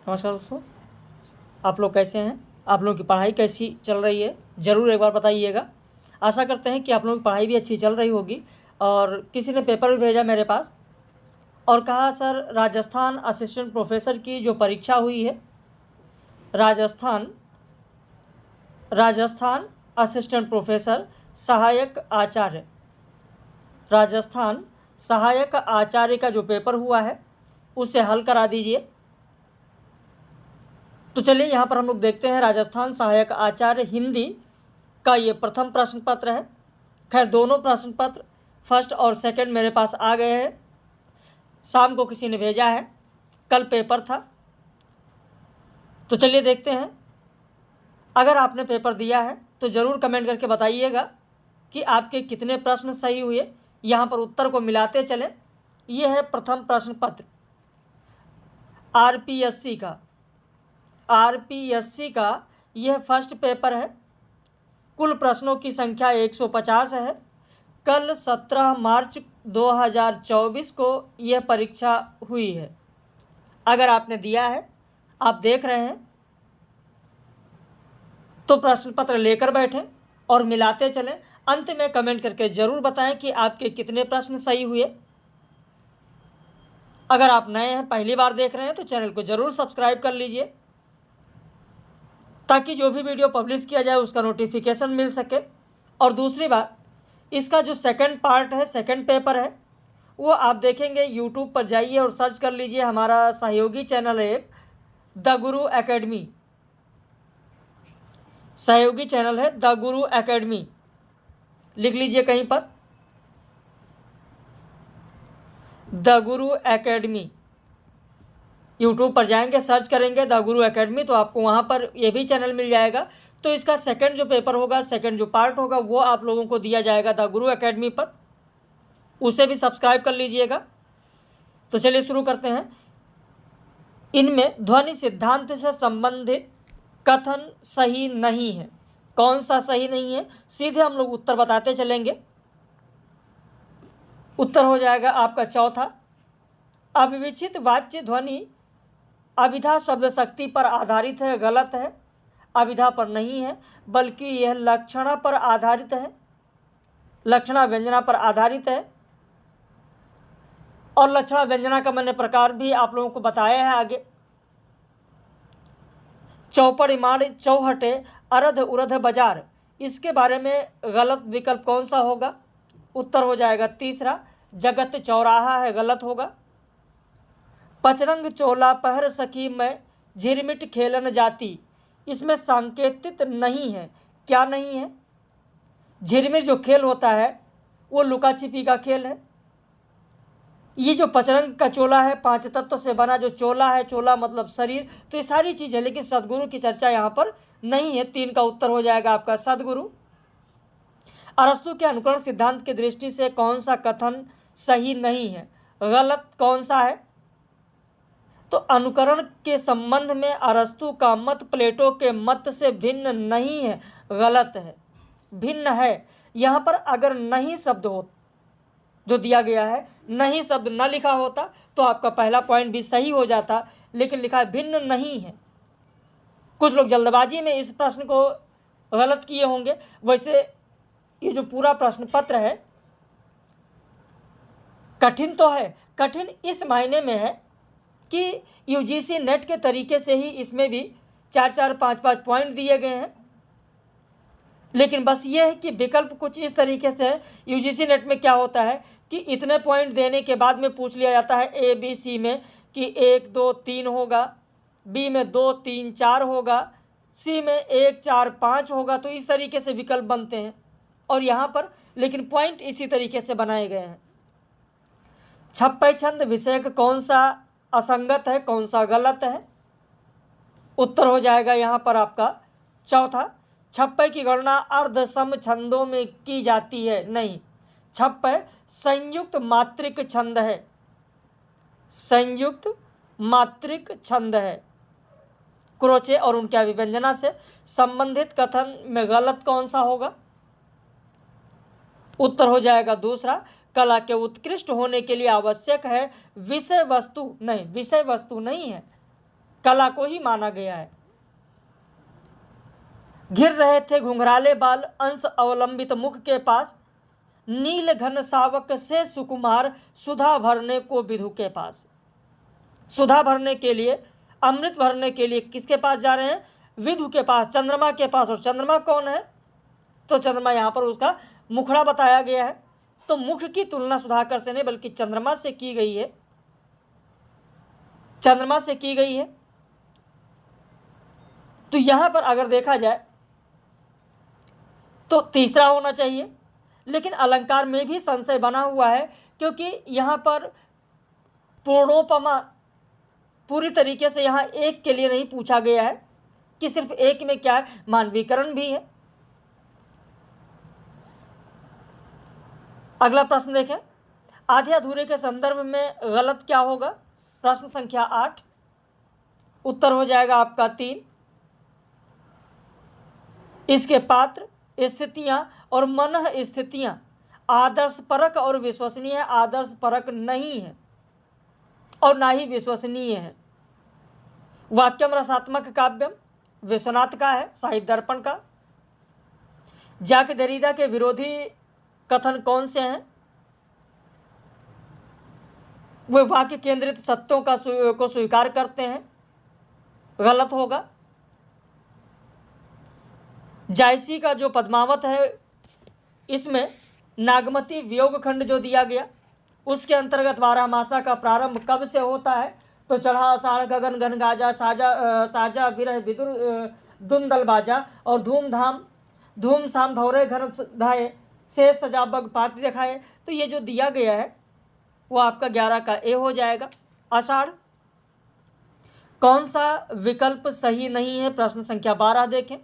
नमस्कार दोस्तों, आप लोग कैसे हैं? आप लोगों की पढ़ाई कैसी चल रही है? ज़रूर एक बार बताइएगा। आशा करते हैं कि आप लोगों की पढ़ाई भी अच्छी चल रही होगी। और किसी ने पेपर भी भेजा मेरे पास और कहा सर राजस्थान असिस्टेंट प्रोफेसर की जो परीक्षा हुई है, राजस्थान असिस्टेंट प्रोफेसर सहायक आचार्य, राजस्थान सहायक आचार्य का जो पेपर हुआ है उसे हल करा दीजिए। तो चलिए यहाँ पर हम लोग देखते हैं राजस्थान सहायक आचार्य हिंदी का ये प्रथम प्रश्न पत्र है। खैर दोनों प्रश्न पत्र फर्स्ट और सेकंड मेरे पास आ गए हैं। शाम को किसी ने भेजा है, कल पेपर था। तो चलिए देखते हैं। अगर आपने पेपर दिया है तो ज़रूर कमेंट करके बताइएगा कि आपके कितने प्रश्न सही हुए। यहाँ पर उत्तर को मिलाते चलें। ये है प्रथम प्रश्न पत्र आरपीएससी का यह फर्स्ट पेपर है। कुल प्रश्नों की संख्या 150 है। कल 17 मार्च 2024 को यह परीक्षा हुई है। अगर आपने दिया है, आप देख रहे हैं, तो प्रश्न पत्र लेकर बैठें और मिलाते चलें। अंत में कमेंट करके ज़रूर बताएं कि आपके कितने प्रश्न सही हुए। अगर आप नए हैं, पहली बार देख रहे हैं, तो चैनल को ज़रूर सब्सक्राइब कर लीजिए ताकि जो भी वीडियो पब्लिश किया जाए उसका नोटिफिकेशन मिल सके। और दूसरी बात, इसका जो सेकंड पार्ट है, सेकंड पेपर है, वो आप देखेंगे यूट्यूब पर जाइए और सर्च कर लीजिए। हमारा सहयोगी चैनल है एक, द गुरु एकेडमी, सहयोगी चैनल है द गुरु एकेडमी, लिख लीजिए कहीं पर, द गुरु एकेडमी। यूट्यूब पर जाएंगे, सर्च करेंगे द गुरु एकेडमी, तो आपको वहाँ पर ये भी चैनल मिल जाएगा। तो इसका सेकंड जो पेपर होगा, सेकंड जो पार्ट होगा, वो आप लोगों को दिया जाएगा द गुरु एकेडमी पर, उसे भी सब्सक्राइब कर लीजिएगा। तो चलिए शुरू करते हैं। इनमें ध्वनि सिद्धांत से संबंधित कथन सही नहीं है। कौन सा सही नहीं है? सीधे हम लोग उत्तर बताते चलेंगे। उत्तर हो जाएगा आपका चौथा, अविवेचित वाच्य ध्वनि अभिधा शब्द शक्ति पर आधारित है। गलत है, अभिधा पर नहीं है, बल्कि यह लक्षणा पर आधारित है, लक्षणा व्यंजना पर आधारित है। और लक्षणा व्यंजना का मैंने प्रकार भी आप लोगों को बताया है आगे। चौपड़ इमाड़ चौहटे अरध उरध बाजार, इसके बारे में गलत विकल्प कौन सा होगा? उत्तर हो जाएगा तीसरा, जगत चौराहा है, गलत होगा। पचरंग चोला पहर सखी में झिरमिट खेलन जाती, इसमें सांकेतिक नहीं है। क्या नहीं है? झिरमिट जो खेल होता है वो लुका छिपी का खेल है। ये जो पचरंग का चोला है, 5 तत्व से बना जो चोला है, चोला मतलब शरीर, तो ये सारी चीज़ है, लेकिन सदगुरु की चर्चा यहाँ पर नहीं है। 3 का उत्तर हो जाएगा आपका सदगुरु। अरस्तु के अनुकरण सिद्धांत की दृष्टि से कौन सा कथन सही नहीं है? गलत कौन सा है? तो अनुकरण के संबंध में अरस्तु का मत प्लेटो के मत से भिन्न नहीं है, गलत है। भिन्न है, यहाँ पर अगर नहीं शब्द हो जो दिया गया है, नहीं शब्द न लिखा होता तो आपका पहला पॉइंट भी सही हो जाता, लेकिन लिखा है भिन्न नहीं है। कुछ लोग जल्दबाजी में इस प्रश्न को गलत किए होंगे। वैसे ये जो पूरा प्रश्न पत्र है कठिन तो है, कठिन इस मायने में है कि यूजीसी नेट के तरीके से ही इसमें भी 4-4, 5-5 पॉइंट दिए गए हैं। लेकिन बस ये है कि विकल्प कुछ इस तरीके से है। यूजीसी नेट में क्या होता है कि इतने पॉइंट देने के बाद में पूछ लिया जाता है ए बी सी में कि 1 2 3 होगा, बी में 2 3 4 होगा, सी में 1 4 5 होगा। तो इस तरीके से विकल्प बनते हैं। और यहाँ पर लेकिन पॉइंट इसी तरीके से बनाए गए हैं। छप्पय छंद विषय का कौन सा असंगत है, कौन सा गलत है? उत्तर हो जाएगा यहाँ पर आपका चौथा, छप्पय की गणना अर्ध सम छंदों में की जाती है। नहीं, छप्पय संयुक्त मात्रिक छंद है, संयुक्त मात्रिक छंद है। क्रोचे और उनके अभिव्यंजना से संबंधित कथन में गलत कौन सा होगा? उत्तर हो जाएगा दूसरा, कला के उत्कृष्ट होने के लिए आवश्यक है विषय वस्तु। नहीं, विषय वस्तु नहीं है, कला को ही माना गया है। घिर रहे थे घुंघराले बाल अंश अवलंबित मुख के पास, नील घन सावक से सुकुमार सुधा भरने को विधु के पास। सुधा भरने के लिए, अमृत भरने के लिए किसके पास जा रहे हैं? विधु के पास, चंद्रमा के पास। और चंद्रमा कौन है? तो चंद्रमा यहाँ पर उसका मुखड़ा बताया गया है। तो मुख की तुलना सुधाकर से नहीं बल्कि चंद्रमा से की गई है, चंद्रमा से की गई है। तो यहां पर अगर देखा जाए तो तीसरा होना चाहिए, लेकिन अलंकार में भी संशय बना हुआ है, क्योंकि यहां पर पूर्णोपमा पूरी तरीके से यहां एक के लिए नहीं पूछा गया है कि सिर्फ एक में क्या है, मानवीकरण भी है। अगला प्रश्न देखें, आधे अधूरे के संदर्भ में गलत क्या होगा? प्रश्न संख्या 8, उत्तर हो जाएगा आपका 3। इसके पात्र, स्थितियां और मनः स्थितियां आदर्श परक और विश्वसनीय है। आदर्श परक नहीं है और ना ही विश्वसनीय है। वाक्यम रसात्मक काव्यम विश्वनाथ का है, साहित्य दर्पण का। जाक दरीदा के विरोधी कथन कौन से हैं? वे वाक्य केंद्रित सत्यों को स्वीकार करते हैं, गलत होगा। जायसी का जो पद्मावत है, इसमें नागमती वियोग खंड जो दिया गया, उसके अंतर्गत 12 मासा का प्रारंभ कब से होता है? तो चढ़ा आषाढ़ गगन घन गाजा, साजा विरह विदुर दुंदल बाजा, और धूम शाम धौरे घर धाये, से सजा बग पाट दिखाए। तो ये जो दिया गया है वो आपका 11 का ए हो जाएगा, आषाढ़। कौन सा विकल्प सही नहीं है? प्रश्न संख्या 12 देखें,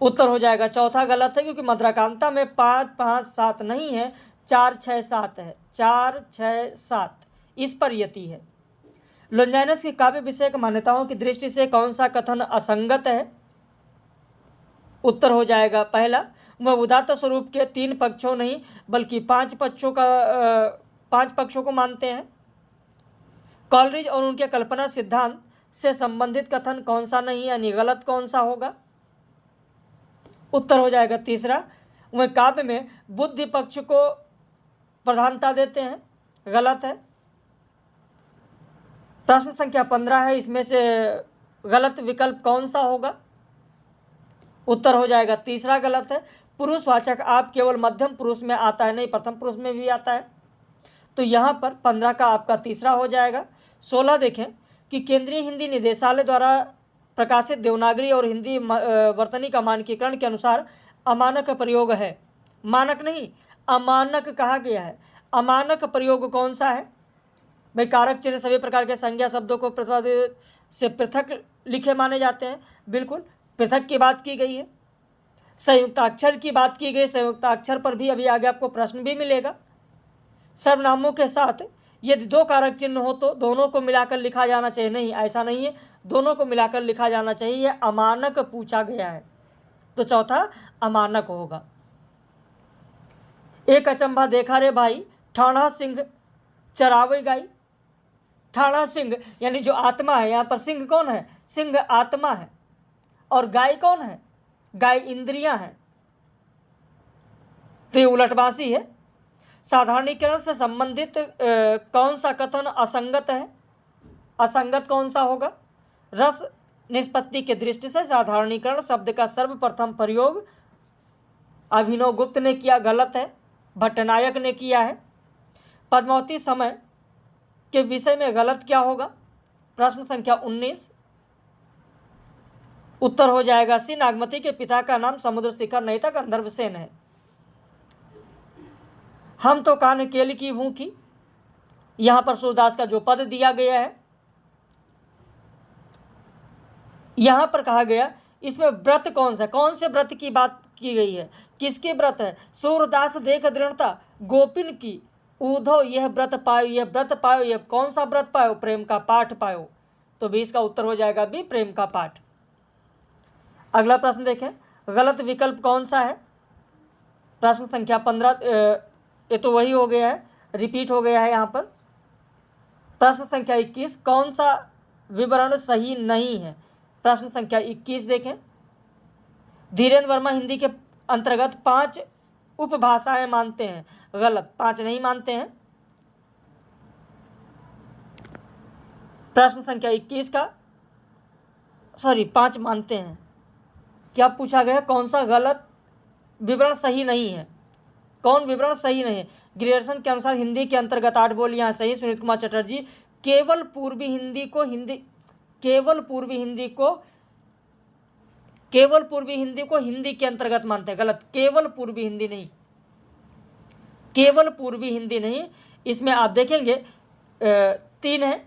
उत्तर हो जाएगा चौथा गलत है, क्योंकि मद्राकांता में 5, 5, 7 नहीं है, 4, 6, 7 है। 4, 6, 7 इस पर यति है। लोंजाइनस की काव्य विषयक मान्यताओं की दृष्टि से कौन सा कथन असंगत है? उत्तर हो जाएगा पहला, वह उदात्त स्वरूप के 3 पक्षों नहीं बल्कि 5 पक्षों को मानते हैं। कॉलरिज और उनके कल्पना सिद्धांत से संबंधित कथन कौन सा नहीं, यानी गलत कौन सा होगा? उत्तर हो जाएगा तीसरा, वह काव्य में बुद्धि पक्ष को प्रधानता देते हैं, गलत है। प्रश्न संख्या 15 है, इसमें से गलत विकल्प कौन सा होगा? उत्तर हो जाएगा तीसरा गलत है। पुरुषवाचक आप केवल मध्यम पुरुष में आता है, नहीं प्रथम पुरुष में भी आता है। तो यहाँ पर 15 का आपका तीसरा हो जाएगा। 16 देखें कि केंद्रीय हिंदी निदेशालय द्वारा प्रकाशित देवनागरी और हिंदी वर्तनी का मानकीकरण के अनुसार अमानक प्रयोग है, मानक नहीं अमानक कहा गया है। अमानक प्रयोग कौन सा है? भाई कारक चिन्ह सभी प्रकार के संज्ञा शब्दों को प्रतिवाद से पृथक लिखे माने जाते हैं, बिल्कुल पृथक की बात की गई है। संयुक्ताक्षर की बात की गई, संयुक्ताक्षर पर भी अभी आगे आपको प्रश्न भी मिलेगा। सर्वनामों के साथ यदि 2 कारक चिन्ह हो तो दोनों को मिलाकर लिखा जाना चाहिए, नहीं ऐसा नहीं है, दोनों को मिलाकर लिखा जाना चाहिए। अमानक पूछा गया है तो चौथा अमानक होगा। एक अचंभा देखा रे भाई, ठाणा सिंह चरावे गाई। ठाणा सिंह यानी जो आत्मा है, यहाँ पर सिंह कौन है? सिंह आत्मा है, और गाय कौन है? गाय इंद्रियां हैं, तो ये उलटवासी है। साधारणीकरण से संबंधित कौन सा कथन असंगत है? असंगत कौन सा होगा? रस निष्पत्ति की दृष्टि से साधारणीकरण शब्द का सर्वप्रथम प्रयोग अभिनव गुप्त ने किया, गलत है, भट्टनायक ने किया है। पद्मावती समय के विषय में गलत क्या होगा? प्रश्न संख्या 19, उत्तर हो जाएगा सी, नागमती के पिता का नाम समुद्र शिखर नहीं था, गंधर्व सेन है। हम तो कान केल की हूं की, यहां पर सूरदास का जो पद दिया गया है, यहां पर कहा गया इसमें व्रत कौन सा, कौन से व्रत की बात की गई है, किसके व्रत है? सूरदास देख दृढ़ता गोपिन की, उद्धव यह व्रत पायो, यह व्रत पायो, यह कौन सा व्रत पायो? प्रेम का पाठ पायो। तो 20 का उत्तर हो जाएगा बी, प्रेम का पाठ। अगला प्रश्न देखें, गलत विकल्प कौन सा है? प्रश्न संख्या 15, ये तो वही हो गया है, रिपीट हो गया है यहाँ पर। प्रश्न संख्या 21, कौन सा विवरण सही नहीं है। प्रश्न संख्या 21 देखें। धीरेन्द्र वर्मा हिंदी के अंतर्गत 5 उपभाषाएं मानते हैं। गलत, 5 नहीं मानते हैं। प्रश्न संख्या 21 का 5 मानते हैं। क्या पूछा गया है? कौन सा गलत विवरण सही नहीं है? कौन विवरण सही नहीं है? ग्रेजुएशन के अनुसार हिंदी के अंतर्गत 8 बोलियां सही। सुनीत कुमार चटर्जी केवल पूर्वी हिंदी को हिंदी के अंतर्गत मानते हैं। गलत, केवल पूर्वी हिंदी नहीं, केवल पूर्वी हिंदी नहीं। इसमें आप देखेंगे 3 है,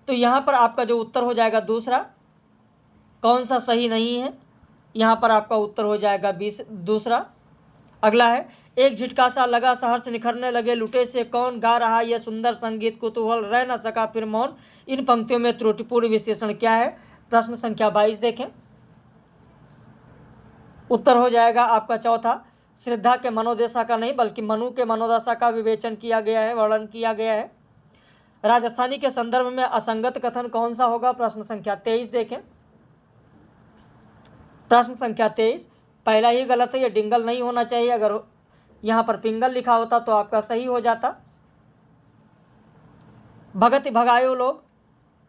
तो यहाँ पर आपका जो उत्तर हो जाएगा दूसरा। कौन सा सही नहीं है? यहाँ पर आपका उत्तर हो जाएगा 20 दूसरा। अगला है, एक झटका सा लगा शहर से निखरने लगे लुटे से कौन गा रहा यह सुंदर संगीत कुतूहल रह न सका फिर मौन। इन पंक्तियों में त्रुटिपूर्ण विशेषण क्या है? प्रश्न संख्या 22 देखें। उत्तर हो जाएगा आपका चौथा। श्रद्धा के मनोदशा का नहीं बल्कि मनु के मनोदशा का विवेचन किया गया है, वर्णन किया गया है। राजस्थानी के संदर्भ में असंगत कथन कौन सा होगा? प्रश्न संख्या 23 देखें। प्रश्न संख्या 23 पहला ही गलत है, ये डिंगल नहीं होना चाहिए। अगर यहाँ पर पिंगल लिखा होता तो आपका सही हो जाता। भगत भगायो लोग।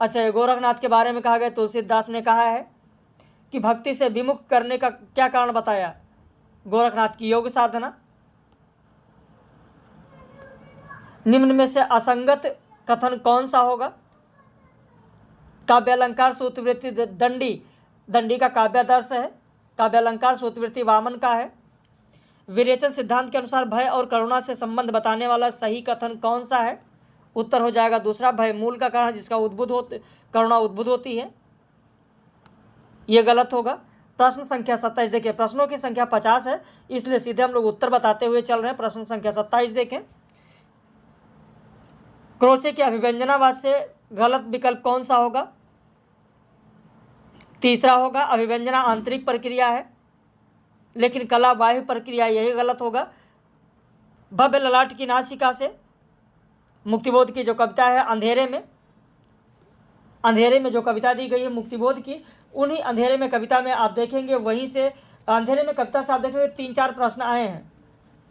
अच्छा, ये गोरखनाथ के बारे में कहा गया। तुलसीदास ने कहा है कि भक्ति से विमुख करने का क्या कारण बताया? गोरखनाथ की योग साधना। निम्न में से असंगत कथन कौन सा होगा? काव्यालंकार सूत्रवृत्ति दंडी का काव्यादर्श है। काव्यालंकार सूत्रवृत्ति वामन का है। विरेचन सिद्धांत के अनुसार भय और करुणा से संबंध बताने वाला सही कथन कौन सा है? उत्तर हो जाएगा दूसरा। भय मूल का कारण जिसका करुणा उद्भुत होती है, यह गलत होगा। प्रश्न संख्या 27 देखिए। प्रश्नों की संख्या 50 है, इसलिए सीधे हम लोग उत्तर बताते हुए चल रहे हैं। प्रश्न संख्या 27 देखें। क्रोचे के अभिव्यंजनावाद से गलत विकल्प कौन सा होगा? तीसरा होगा। अभिव्यंजना आंतरिक प्रक्रिया है लेकिन कला बाह्य प्रक्रिया, यही गलत होगा। भव्य ललाट की नासिका से मुक्तिबोध की जो कविता है अंधेरे में जो कविता दी गई है मुक्तिबोध की, उन्हीं अंधेरे में कविता में आप देखेंगे, वहीं से अंधेरे में कविता से आप देखेंगे 3-4 प्रश्न आए हैं।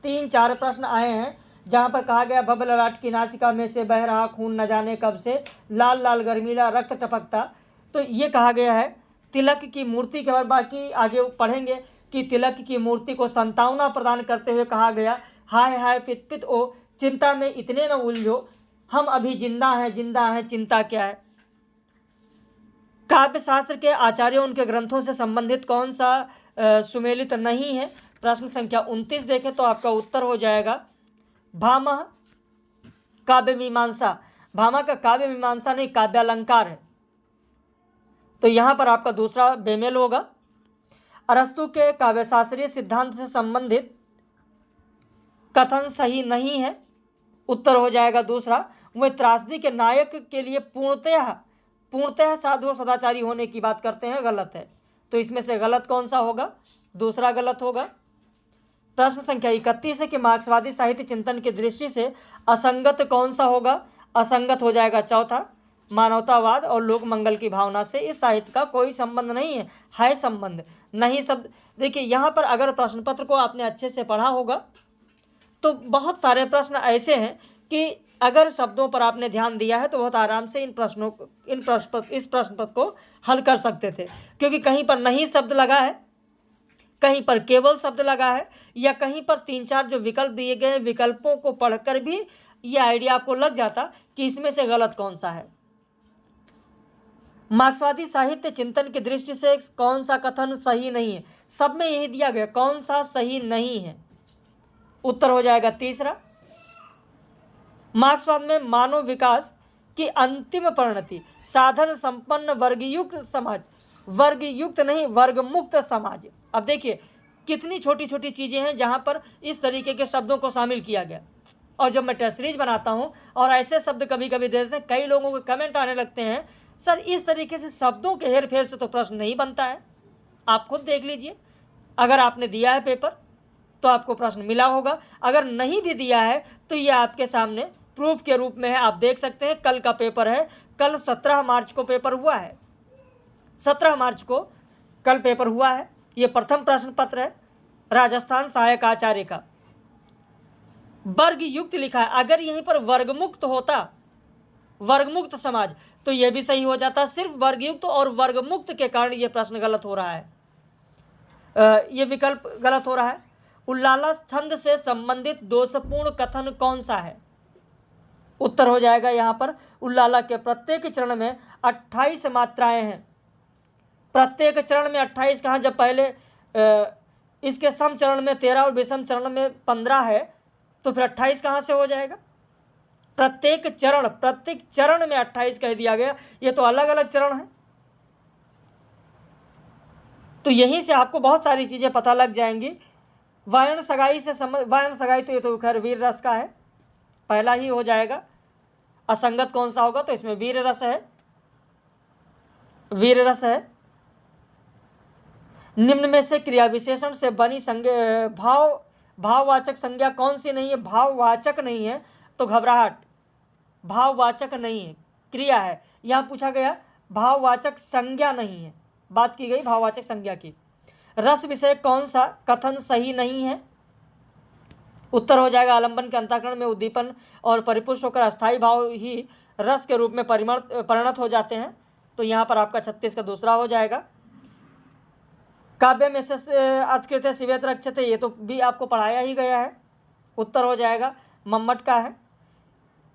3-4 प्रश्न आए हैं जहाँ पर कहा गया भव्य ललाट की नासिका में से बह रहा खून न जाने कब से, लाल लाल गर्मीला रक्त टपकता। तो ये कहा गया है तिलक की मूर्ति के बाद। बाकी आगे पढ़ेंगे कि तिलक की मूर्ति को संतावना प्रदान करते हुए कहा गया, हाय हाय पित पित ओ चिंता में इतने न उलझो, हम अभी जिंदा हैं चिंता क्या है। काव्य शास्त्र के आचार्यों उनके ग्रंथों से संबंधित कौन सा सुमेलित नहीं है? प्रश्न संख्या 29 देखें तो आपका उत्तर हो जाएगा भामह काव्य मीमांसा। भामा का काव्य मीमांसा नहीं, काव्यालंकार है, तो यहाँ पर आपका दूसरा बेमेल होगा। अरस्तु के काव्यशास्त्रीय सिद्धांत से संबंधित कथन सही नहीं है, उत्तर हो जाएगा दूसरा। वह त्रासदी के नायक के लिए पूर्णतः साधु और सदाचारी होने की बात करते हैं, गलत है। तो इसमें से गलत कौन सा होगा? दूसरा गलत होगा। प्रश्न संख्या 31 है कि मार्क्सवादी साहित्य चिंतन की दृष्टि से असंगत कौन सा होगा? असंगत हो जाएगा चौथा। मानवतावाद और लोक मंगल की भावना से इस साहित्य का कोई संबंध नहीं है संबंध नहीं। शब्द देखिए, यहाँ पर अगर प्रश्न पत्र को आपने अच्छे से पढ़ा होगा तो बहुत सारे प्रश्न ऐसे हैं कि अगर शब्दों पर आपने ध्यान दिया है तो बहुत आराम से इस प्रश्न पत्र को हल कर सकते थे, क्योंकि कहीं पर नहीं शब्द लगा है, कहीं पर केवल शब्द लगा है, या कहीं पर 3-4 जो विकल्प दिए गए विकल्पों को पढ़कर भी ये आइडिया आपको लग जाता कि इसमें से गलत कौन सा है। मार्क्सवादी साहित्य चिंतन की दृष्टि से कौन सा कथन सही नहीं है? सब में यही दिया गया, कौन सा सही नहीं है? उत्तर हो जाएगा तीसरा। मार्क्सवाद में मानव विकास की अंतिम परिणति साधन संपन्न वर्गयुक्त समाज, वर्गयुक्त नहीं वर्गमुक्त समाज। अब देखिए कितनी छोटी छोटी चीज़ें हैं जहाँ पर इस तरीके के शब्दों को शामिल किया गया। और जब मैं टेस्ट सीरीज बनाता हूँ और ऐसे शब्द कभी कभी दे देते हैं, कई लोगों के कमेंट आने लगते हैं, सर इस तरीके से शब्दों के हेर फेर से तो प्रश्न नहीं बनता है। आप खुद देख लीजिए, अगर आपने दिया है पेपर तो आपको प्रश्न मिला होगा, अगर नहीं भी दिया है तो ये आपके सामने प्रूफ के रूप में है। आप देख सकते हैं, कल का पेपर है, कल 17 मार्च को पेपर हुआ है, 17 मार्च को कल पेपर हुआ है। ये प्रथम प्रश्न पत्र है राजस्थान सहायक आचार्य का। वर्ग युक्त लिखा है, अगर यहीं पर वर्गमुक्त होता, वर्गमुक्त समाज, तो यह भी सही हो जाता। सिर्फ वर्गयुक्त और वर्गमुक्त के कारण यह प्रश्न गलत हो रहा है, ये विकल्प गलत हो रहा है। उल्लाला छंद से संबंधित दोषपूर्ण कथन कौन सा है? उत्तर हो जाएगा यहाँ पर उल्लाला के प्रत्येक चरण में 28 मात्राएं हैं। प्रत्येक चरण में 28 कहाँ, जब पहले इसके सम चरण में 13 और विषम चरण में 15 है, तो फिर 28 कहाँ से हो जाएगा? प्रत्येक चरण में 28 कह दिया गया, ये तो अलग अलग चरण है। तो यहीं से आपको बहुत सारी चीज़ें पता लग जाएंगी। वायन सगाई से वायन सगाई तो ये तो खैर वीर रस का है, पहला ही हो जाएगा। असंगत कौन सा होगा? तो इसमें वीर रस है, वीर रस है। निम्न में से क्रिया विशेषण से बनी भाववाचक संज्ञा कौन सी नहीं है? भाववाचक नहीं है तो घबराहट, भाववाचक नहीं है, क्रिया है। यहाँ पूछा गया भाववाचक संज्ञा नहीं है, बात की गई भाववाचक संज्ञा की। रस विषय कौन सा कथन सही नहीं है? उत्तर हो जाएगा आलंबन के अंतःकरण में उद्दीपन और परिपुष्ट होकर अस्थायी भाव ही रस के रूप में परिणत हो जाते हैं। तो यहाँ पर आपका 36 का दूसरा हो जाएगा। काव्य में से अर्थकृत्य शिवेत रक्षते, ये तो भी आपको पढ़ाया ही गया है, उत्तर हो जाएगा मम्मट का है।